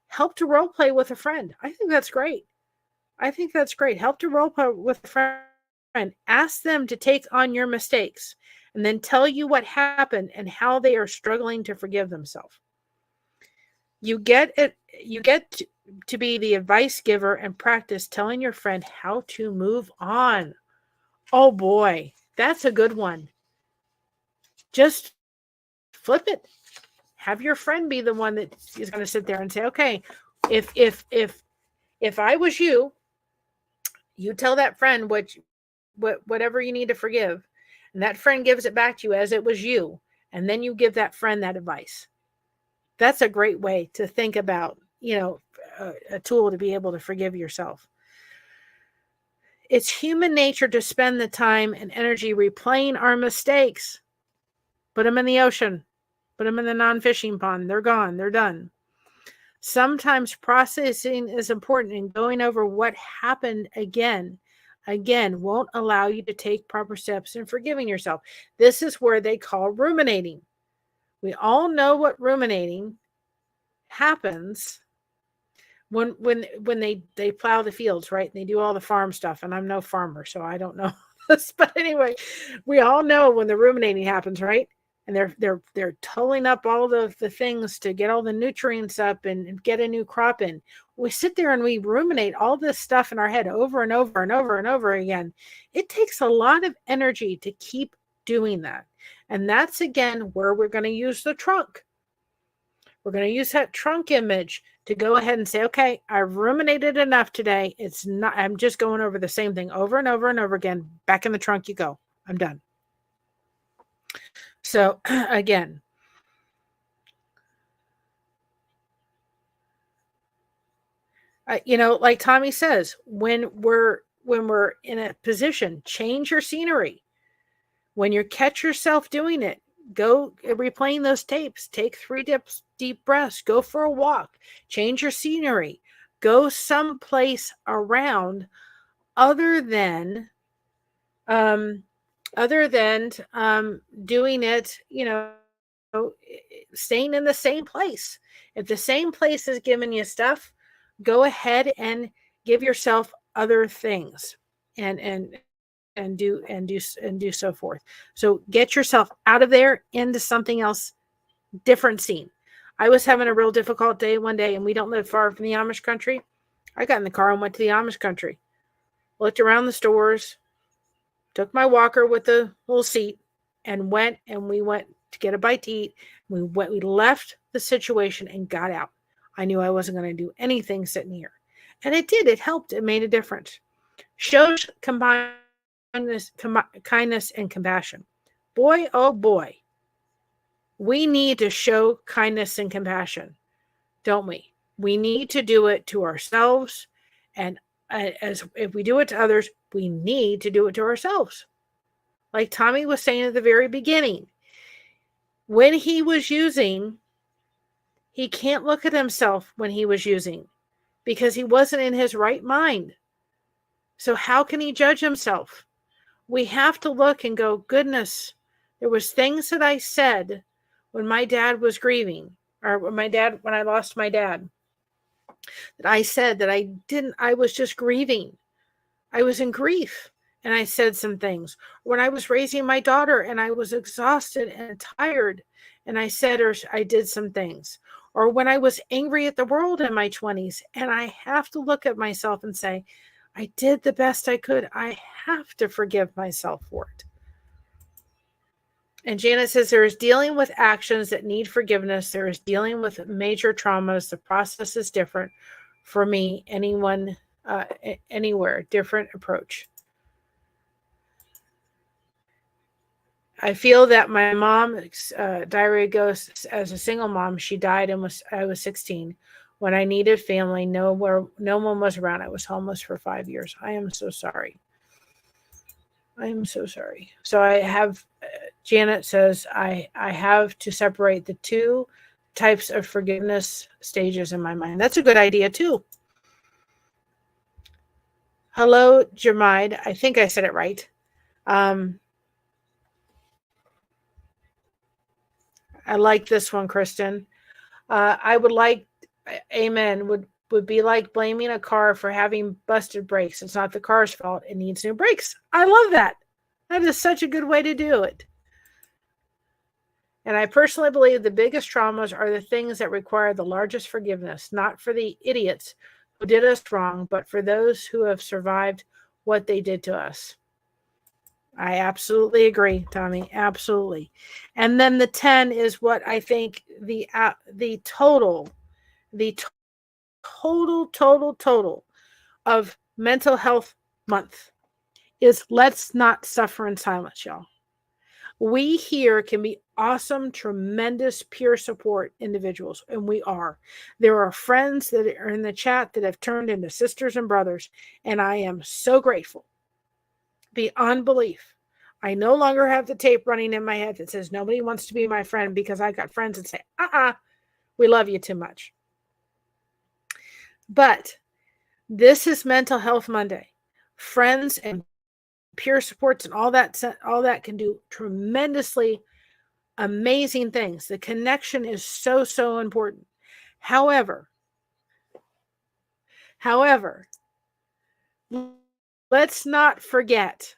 help to role play with a friend. I think that's great. Help to role play with a friend. Ask them to take on your mistakes and then tell you what happened and how they are struggling to forgive themselves. You get to be the advice giver and practice telling your friend how to move on. Oh boy, that's a good one. Just flip it. Have your friend be the one that is going to sit there and say, okay, if I was you tell that friend whatever you need to forgive, and that friend gives it back to you as it was you, and then you give that friend that advice. That's a great way to think about, a tool to be able to forgive yourself. It's human nature to spend the time and energy replaying our mistakes. Put them in the ocean. Put them in the non-fishing pond. They're gone. They're done. Sometimes processing is important, and going over what happened again won't allow you to take proper steps in forgiving yourself. This is where they call ruminating. We all know what ruminating happens when they plow the fields, right? And they do all the farm stuff. And I'm no farmer, so I don't know this. But anyway, we all know when the ruminating happens, right? and they're totaling up all the things to get all the nutrients up and get a new crop in. We sit there and we ruminate all this stuff in our head over and over and over and over again. It takes a lot of energy to keep doing that. And that's, again, where we're going to use the trunk. We're going to use that trunk image to go ahead and say, okay, I've ruminated enough today. I'm just going over the same thing over and over and over again. Back in the trunk you go. I'm done. So again, like Tommy says, when we're in a position, change your scenery. When you catch yourself doing it, go replaying those tapes. Take 3 deep breaths. Go for a walk. Change your scenery. Go someplace around other than doing it, staying in the same place. If the same place is giving you stuff, go ahead and give yourself other things and do so forth. So get yourself out of there into something else, different scene. I was having a real difficult day one day, and we don't live far from the Amish country. I got in the car and went to the Amish country, looked around the stores, took my walker with the little seat, and we went to get a bite to eat. We left the situation and got out. I knew I wasn't going to do anything sitting here. And it did. It helped. It made a difference. Shows kindness and compassion. Boy, oh boy. We need to show kindness and compassion, don't we? We need to do it to ourselves. And as if we do it to others, we need to do it to ourselves. Like Tommy was saying at the very beginning, when he was using, he can't look at himself when he was using because he wasn't in his right mind. So how can he judge himself? We have to look and go, goodness, there was things that I said when my dad was grieving, or when I lost my dad, that I said that I was just grieving. I was in grief. And I said some things. When I was raising my daughter and I was exhausted and tired, and I said or I did some things. Or when I was angry at the world in my 20s, and I have to look at myself and say, I did the best I could. I have to forgive myself for it. And Janet says there is dealing with actions that need forgiveness. There is dealing with major traumas. The process is different for me, anyone, anywhere, different approach. I feel that my mom's diary goes as a single mom. She died and I was 16. When I needed family, no one was around. I was homeless for 5 years. I am so sorry. I am so sorry. So I have, Janet says, I have to separate the 2 types of forgiveness stages in my mind. That's a good idea too. Hello, Jamide. I think I said it right. I like this one, Kristen. I would like, amen, would be like blaming a car for having busted brakes. It's not the car's fault. It needs new brakes. I love that. That is such a good way to do it. And I personally believe the biggest traumas are the things that require the largest forgiveness, not for the idiots who did us wrong, but for those who have survived what they did to us. I absolutely agree, Tommy. Absolutely. And then the 10 is what I think the total of mental health month is. Let's not suffer in silence, y'all. We here can be awesome, tremendous, peer support individuals, and we are. There are friends that are in the chat that have turned into sisters and brothers, and I am so grateful. Beyond belief. I no longer have the tape running in my head that says nobody wants to be my friend because I got friends that say, we love you too much. But this is Mental Health Monday. Friends and peer supports and all that can do tremendously amazing things. The connection is so, so important. However, let's not forget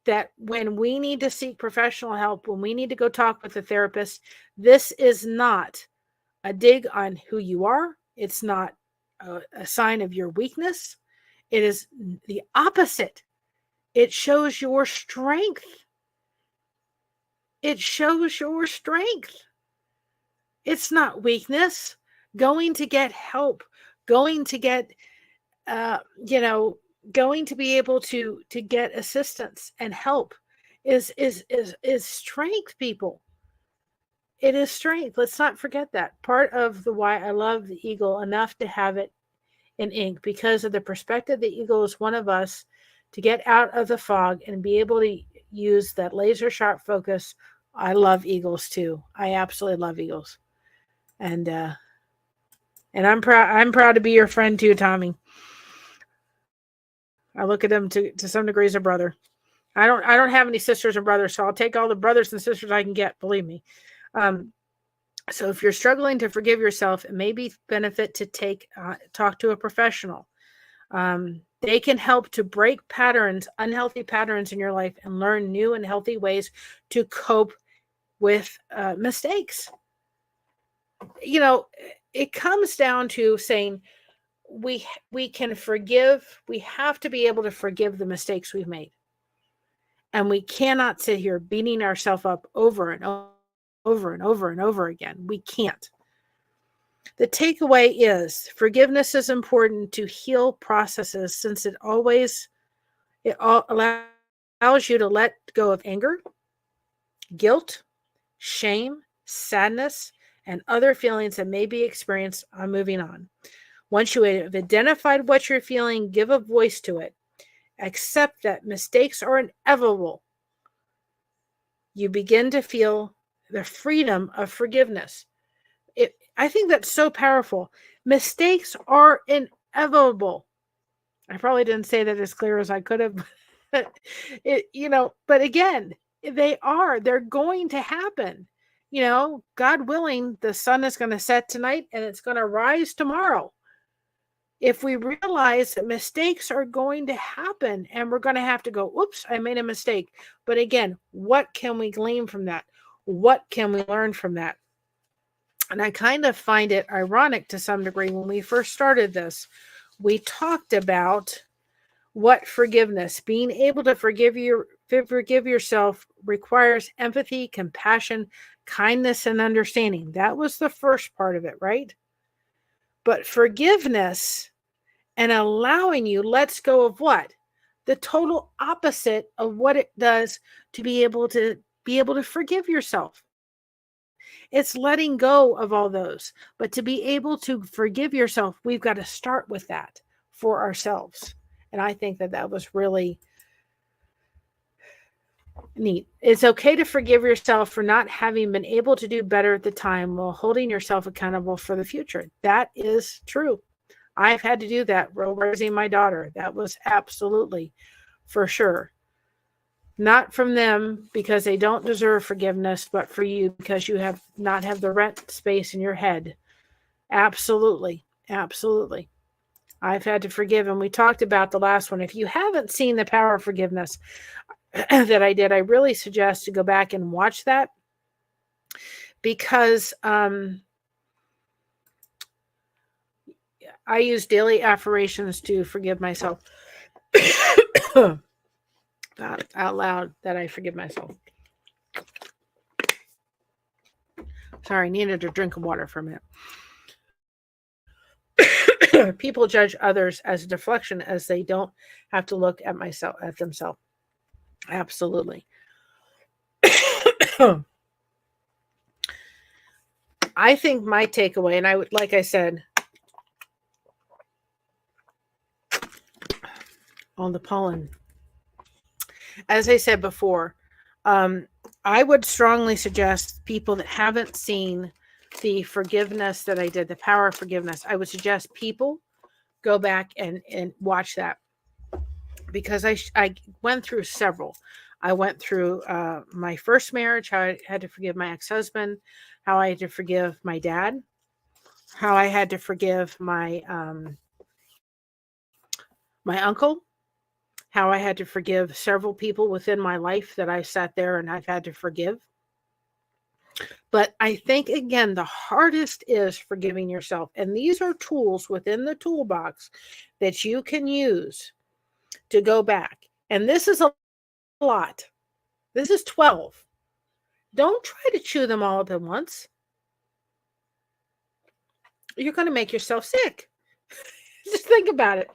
that when we need to seek professional help, when we need to go talk with a therapist, this is not a dig on who you are. It's not a sign of your weakness. It is the opposite. It shows your strength. It shows your strength. It's not weakness. Going to get help, going to get, going to be able to get assistance and help is strength, people. It is strength. Let's not forget that. Part of the why I love the eagle enough to have it in ink, because of the perspective the eagle is one of us, to get out of the fog and be able to use that laser sharp focus. I love eagles too. I absolutely love eagles. And I'm proud to be your friend too, Tommy. I look at them to some degree as a brother. I don't have any sisters or brothers, so I'll take all the brothers and sisters I can get, believe me. So if you're struggling to forgive yourself, it may be benefit to talk to a professional. They can help to break patterns, unhealthy patterns in your life, and learn new and healthy ways to cope with mistakes. It comes down to saying we can forgive. We have to be able to forgive the mistakes we've made. And we cannot sit here beating ourselves up over and over and over and over again. We can't. The takeaway is forgiveness is important to heal processes, since it allows you to let go of anger, guilt, shame, sadness, and other feelings that may be experienced on moving on. Once you have identified what you're feeling, give a voice to it. Accept that mistakes are inevitable. You begin to feel the freedom of forgiveness. I think that's so powerful. Mistakes are inevitable. I probably didn't say that as clear as I could have. But again, they're going to happen. God willing, the sun is going to set tonight and it's going to rise tomorrow. If we realize that mistakes are going to happen and we're going to have to go, oops, I made a mistake. But again, what can we glean from that? What can we learn from that? And I kind of find it ironic to some degree. When we first started this, we talked about what forgiveness, being able to forgive yourself, requires empathy, compassion, kindness, and understanding. That was the first part of it, right? But forgiveness and allowing you lets go of what? The total opposite of what it does to be able to forgive yourself. It's letting go of all those. But to be able to forgive yourself, we've got to start with that for ourselves. And I think that was really neat. It's okay to forgive yourself for not having been able to do better at the time, while holding yourself accountable for the future. That is true. I've had to do that raising my daughter. That was absolutely for sure. Not from them because they don't deserve forgiveness, but for you because you have not have the rent space in your head. Absolutely. Absolutely. I've had to forgive. And we talked about the last one. If you haven't seen the power of forgiveness that I did, I really suggest to go back and watch that, because I use daily affirmations to forgive myself. Out loud that I forgive myself. Sorry, I needed a drink of water for a minute. People judge others as a deflection, as they don't have to look at themselves. Absolutely. I think my takeaway, and like I said, on the pollen, as I said before, I would strongly suggest people that haven't seen the forgiveness that I did, the power of forgiveness, I would suggest people go back and watch that, because I went through several. I went through my first marriage, how I had to forgive my ex-husband, how I had to forgive my dad, how I had to forgive my my uncle, how I had to forgive several people within my life that I sat there and I've had to forgive. But I think, again, the hardest is forgiving yourself. And these are tools within the toolbox that you can use to go back. And this is a lot. This is 12. Don't try to chew them all up at once. You're going to make yourself sick. Just think about it.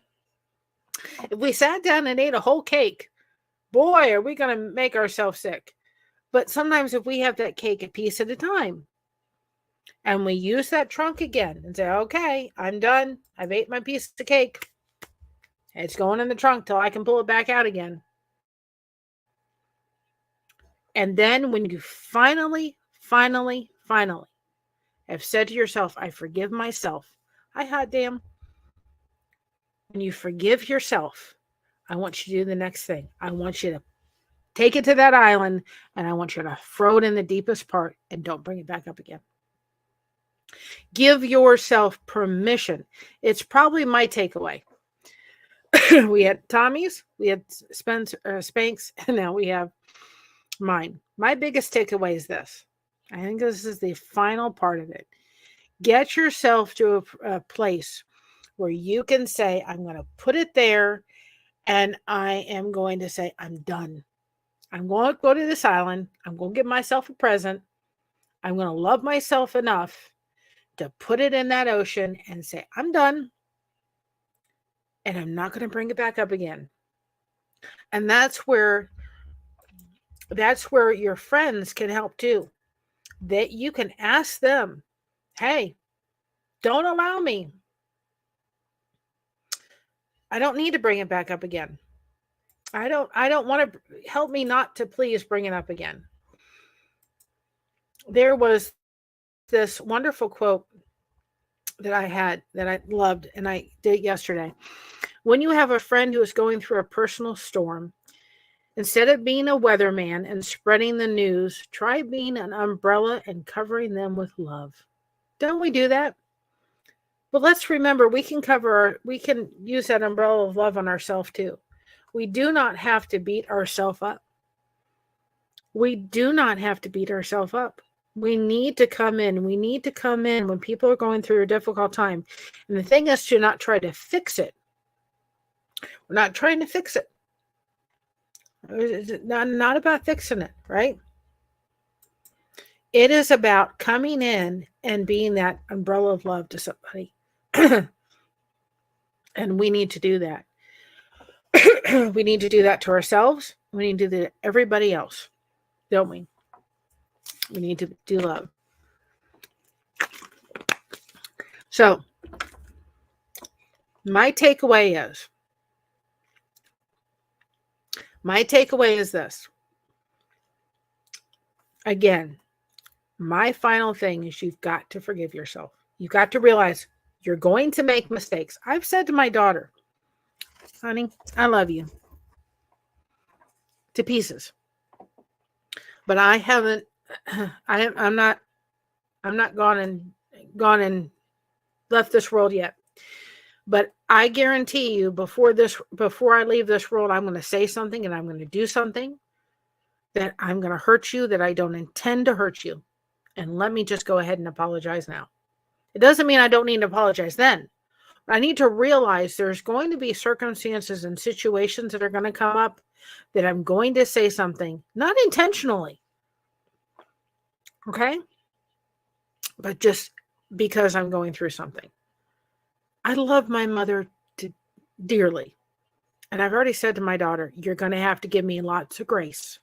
If we sat down and ate a whole cake, boy, are we going to make ourselves sick. But sometimes if we have that cake a piece at a time and we use that trunk again and say, okay, I'm done. I've ate my piece of cake. It's going in the trunk till I can pull it back out again. And then when you finally have said to yourself, I forgive myself. I hot damn. When you forgive yourself, I want you to do the next thing. I want you to take it to that island and I want you to throw it in the deepest part and don't bring it back up again. Give yourself permission. It's probably my takeaway. We had Tommy's, we had Spanx, and now we have mine. My biggest takeaway is this. I think this is the final part of it. Get yourself to a place where you can say, I'm going to put it there and I am going to say, I'm done. I'm going to go to this island. I'm going to give myself a present. I'm going to love myself enough to put it in that ocean and say, I'm done. And I'm not going to bring it back up again. And that's where your friends can help too. That you can ask them, hey, don't allow me. I don't need to bring it back up again. I don't want to help me not to please bring it up again. There was this wonderful quote that I had that I loved, and I did it yesterday. When you have a friend who is going through a personal storm, instead of being a weatherman and spreading the news, try being an umbrella and covering them with love. Don't we do that? But let's remember, we can use that umbrella of love on ourselves too. We do not have to beat ourselves up. We do not have to beat ourselves up. We need to come in. We need to come in when people are going through a difficult time. And the thing is to not try to fix it. We're not trying to fix it. It's not about fixing it, right? It is about coming in and being that umbrella of love to somebody. And we need to do that. We need to do that to ourselves. We need to do that to everybody else, don't we? We need to do love. So, my takeaway is this. Again, my final thing is you've got to forgive yourself. You've got to realize you're going to make mistakes. I've said to my daughter, honey, I love you to pieces. But I haven't, I'm not gone and left this world yet. But I guarantee you before I leave this world, I'm going to say something and I'm going to do something that I'm going to hurt you, that I don't intend to hurt you. And let me just go ahead and apologize now. It doesn't mean I don't need to apologize then. I need to realize there's going to be circumstances and situations that are going to come up that I'm going to say something, not intentionally. Okay? But just because I'm going through something. I love my mother dearly. And I've already said to my daughter, you're going to have to give me lots of grace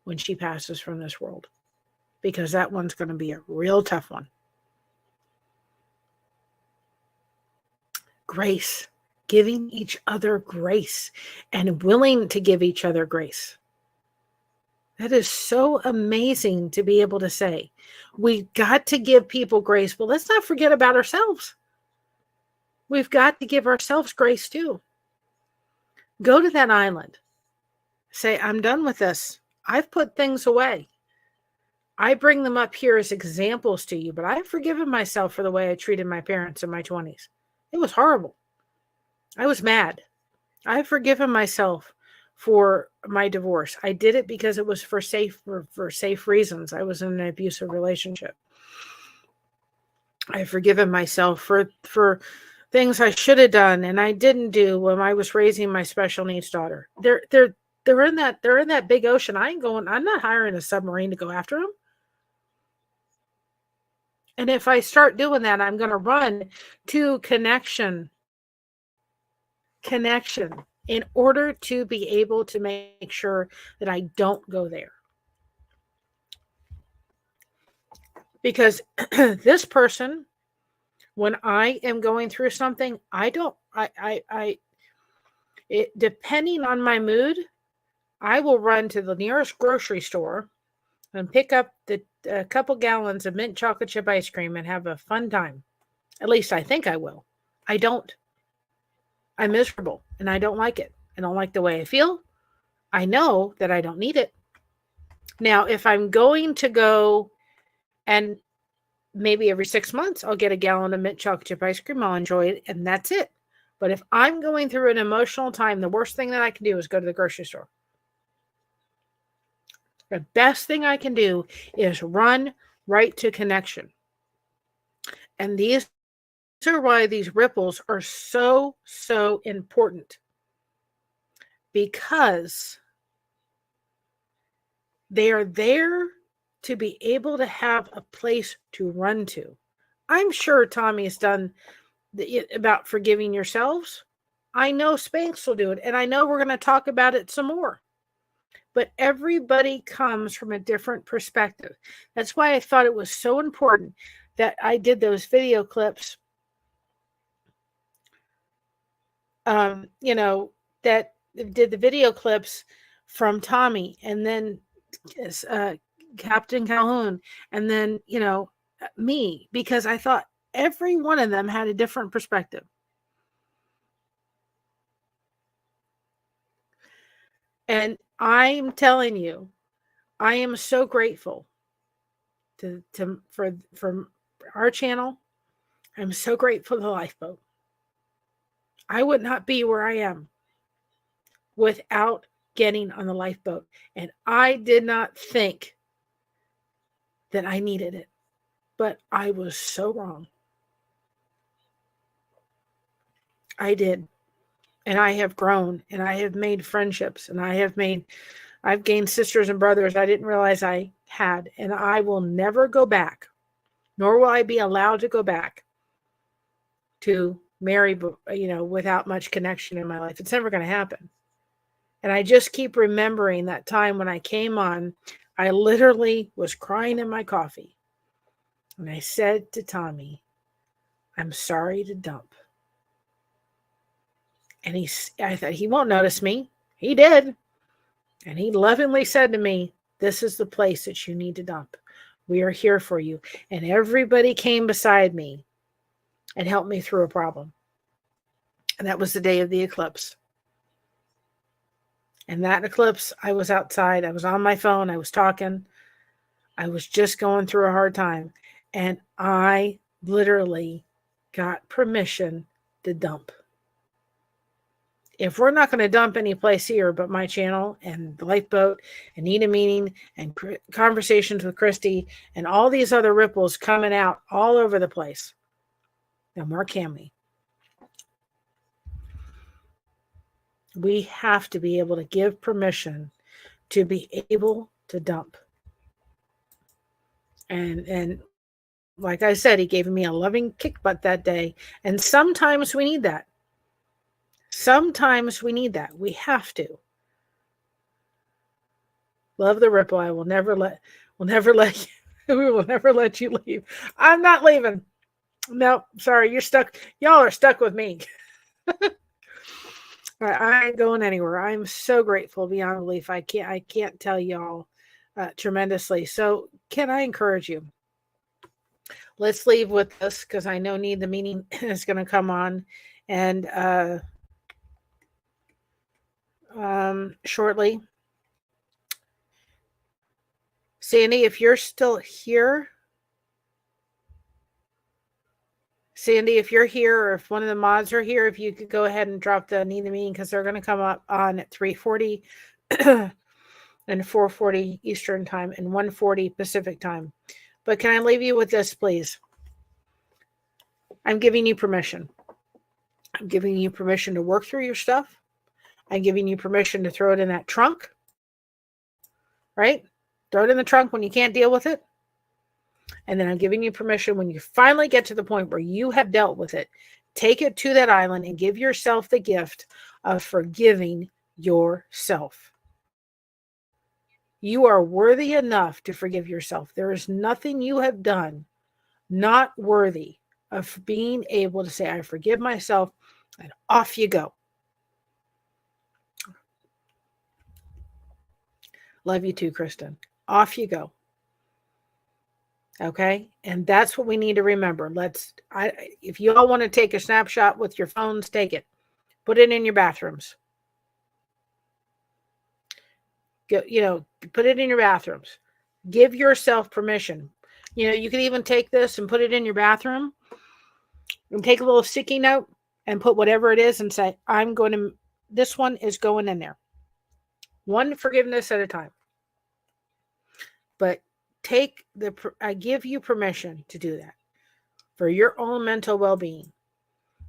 when she passes from this world. Because that one's going to be a real tough one. Grace. Giving each other grace. And willing to give each other grace. That is so amazing to be able to say. We've got to give people grace, but let's not forget about ourselves. We've got to give ourselves grace too. Go to that island. Say, I'm done with this. I've put things away. I bring them up here as examples to you, but I've forgiven myself for the way I treated my parents in my 20s. It was horrible. I was mad. I've forgiven myself for my divorce. I did it because it was for safe reasons. I was in an abusive relationship. I've forgiven myself for things I should have done and I didn't do when I was raising my special needs daughter. They're in that big ocean. I'm not hiring a submarine to go after them. And if I start doing that, I'm going to run to connection in order to be able to make sure that I don't go there. Because this person, when I am going through something, depending on my mood, I will run to the nearest grocery store and pick up a couple gallons of mint chocolate chip ice cream and have a fun time. At least I think I will. I don't. I'm miserable and I don't like it. I don't like the way I feel. I know that I don't need it. Now, if I'm going to go and maybe every 6 months, I'll get a gallon of mint chocolate chip ice cream. I'll enjoy it, and that's it. But if I'm going through an emotional time, the worst thing that I can do is go to the grocery store. The best thing I can do is run right to connection. And these are why these ripples are so, so important. Because they are there to be able to have a place to run to. I'm sure Tommy's done about forgiving yourselves. I know Spanx will do it, and I know we're going to talk about it some more. But everybody comes from a different perspective. That's why I thought it was so important that I did those video clips, that did the video clips from Tommy, and then Captain Calhoun, and then, me, because I thought every one of them had a different perspective. And I'm telling you, I am so grateful for our channel. I'm so grateful to the Lifeboat. I would not be where I am without getting on the Lifeboat. And I did not think that I needed it, but I was so wrong. I did. And I have grown, and I have made friendships, and I've gained sisters and brothers I didn't realize I had, and I will never go back, nor will I be allowed to go back to marry, without much connection in my life. It's never going to happen. And I just keep remembering that time when I came on, I literally was crying in my coffee. And I said to Tommy, I'm sorry to dump. And I thought he won't notice me. He did. And he lovingly said to me, this is the place that you need to dump. We are here for you. And everybody came beside me and helped me through a problem. And that was the day of the eclipse. And that eclipse, I was outside. I was on my phone. I was talking. I was just going through a hard time. And I literally got permission to dump. If we're not going to dump any place here but my channel and the Lifeboat and Need a Meaning and conversations with Christy and all these other ripples coming out all over the place, then where can we? We have to be able to give permission to be able to dump. And like I said, he gave me a loving kick butt that day. And sometimes we need that. Sometimes we need that. We have to. Love the ripple. We will never let you leave. I'm not leaving. No, sorry, you're stuck. Y'all are stuck with me. I ain't going anywhere. I'm so grateful beyond belief. I can't tell y'all tremendously. So can I encourage you? Let's leave with this, because I know Need the Meaning is going to come on and shortly. Sandy, if you're still here, Sandy, if you're here, or if one of the mods are here, if you could go ahead and drop the need the meeting, because they're going to come up on at 3:40 and 4:40 Eastern time and 1:40 Pacific time. But can I leave you with this, please? I'm giving you permission. I'm giving you permission to work through your stuff. I'm giving you permission to throw it in that trunk, right? Throw it in the trunk when you can't deal with it. And then I'm giving you permission when you finally get to the point where you have dealt with it, take it to that island and give yourself the gift of forgiving yourself. You are worthy enough to forgive yourself. There is nothing you have done not worthy of being able to say, I forgive myself, and off you go. Love you too, Kristen. Off you go. Okay? And that's what we need to remember. If you all want to take a snapshot with your phones, take it. Put it in your bathrooms. Put it in your bathrooms. Give yourself permission. You can even take this and put it in your bathroom and take a little sticky note and put whatever it is and say, this one is going in there. One forgiveness at a time. But I give you permission to do that for your own mental well-being.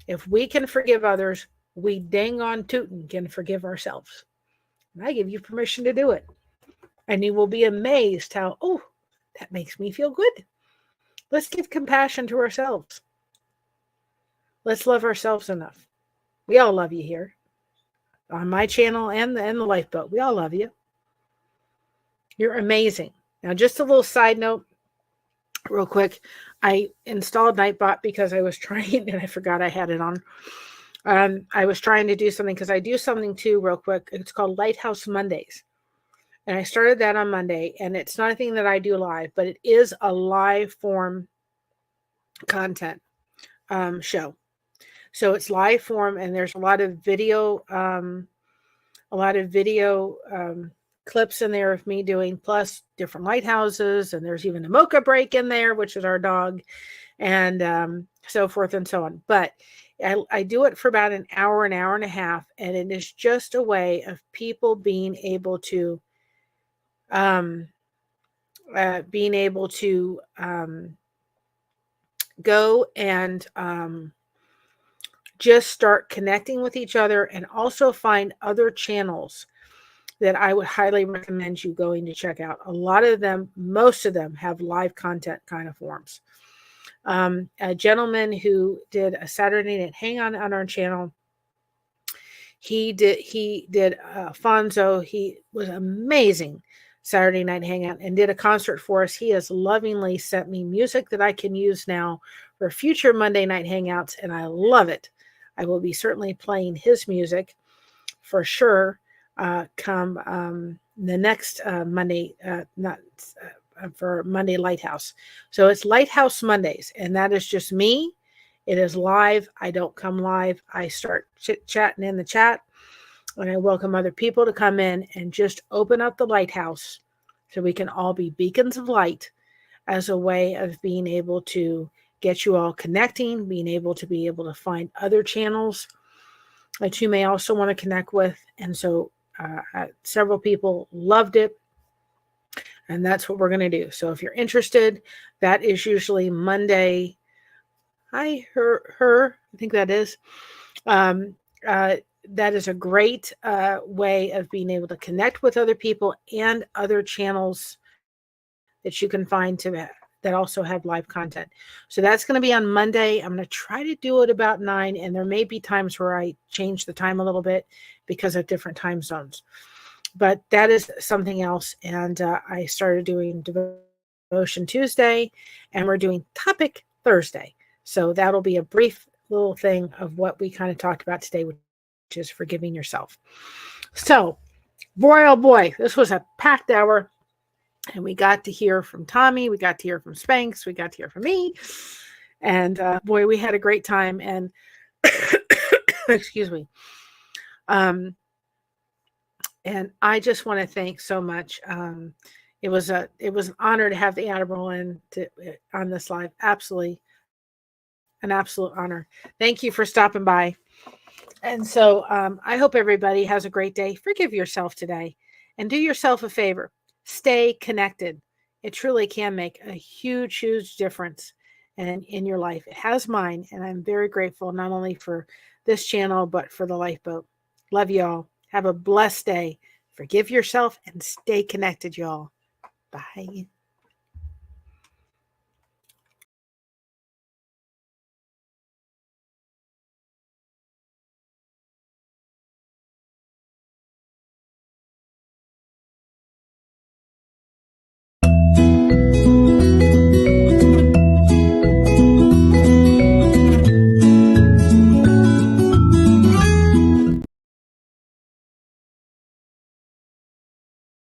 If we can forgive others, we dang on tootin' can forgive ourselves. And I give you permission to do it. And you will be amazed how, that makes me feel good. Let's give compassion to ourselves. Let's love ourselves enough. We all love you here on my channel and the Lifeboat. We all love you. You're amazing. Now, just a little side note, real quick. I installed Nightbot because I was trying, and I forgot I had it on. I was trying to do something because I do something too, real quick. It's called Lighthouse Mondays. And I started that on Monday, and it's not a thing that I do live, but it is a live form content show. So it's live form, and there's a lot of video clips in there of me doing, plus different lighthouses, and there's even a mocha break in there, which is our dog, and so forth and so on. But I do it for about an hour and a half, and it is just a way of people being able to go and just start connecting with each other, and also find other channels that I would highly recommend you going to check out. Most of them have live content kind of forms. A gentleman who did a Saturday Night Hangout on our channel, he did Fonzo. He was amazing Saturday Night Hangout and did a concert for us. He has lovingly sent me music that I can use now for future Monday Night Hangouts, and I love it. I will be certainly playing his music for sure come the next Monday, for Monday Lighthouse. So it's Lighthouse Mondays, and that is just me. It is live. I don't come live. I start chit-chatting in the chat, and I welcome other people to come in and just open up the lighthouse so we can all be beacons of light as a way of being able to get you all connecting, being able to find other channels that you may also want to connect with. And so several people loved it, and that's what we're going to do. So if you're interested, that is usually Monday. I think that is. That is a great way of being able to connect with other people and other channels that you can find that also have live content. So that's going to be on Monday. I'm going to try to do it about 9, and there may be times where I change the time a little bit because of different time zones. But that is something else. And I started doing Devotion Tuesday, and we're doing Topic Thursday. So that'll be a brief little thing of what we kind of talked about today, which is forgiving yourself. So, boy, oh boy, this was a packed hour. And we got to hear from Tommy. We got to hear from Spanx. We got to hear from me. And boy, we had a great time. And excuse me. And I just want to thank so much. It was an honor to have the Admiral on this live. Absolutely An absolute honor. Thank you for stopping by. And so I hope everybody has a great day. Forgive yourself today and do yourself a favor. Stay connected. It truly can make a huge, huge difference in your life. It has mine, and I'm very grateful not only for this channel, but for the Lifeboat. Love y'all. Have a blessed day. Forgive yourself and stay connected, y'all. Bye.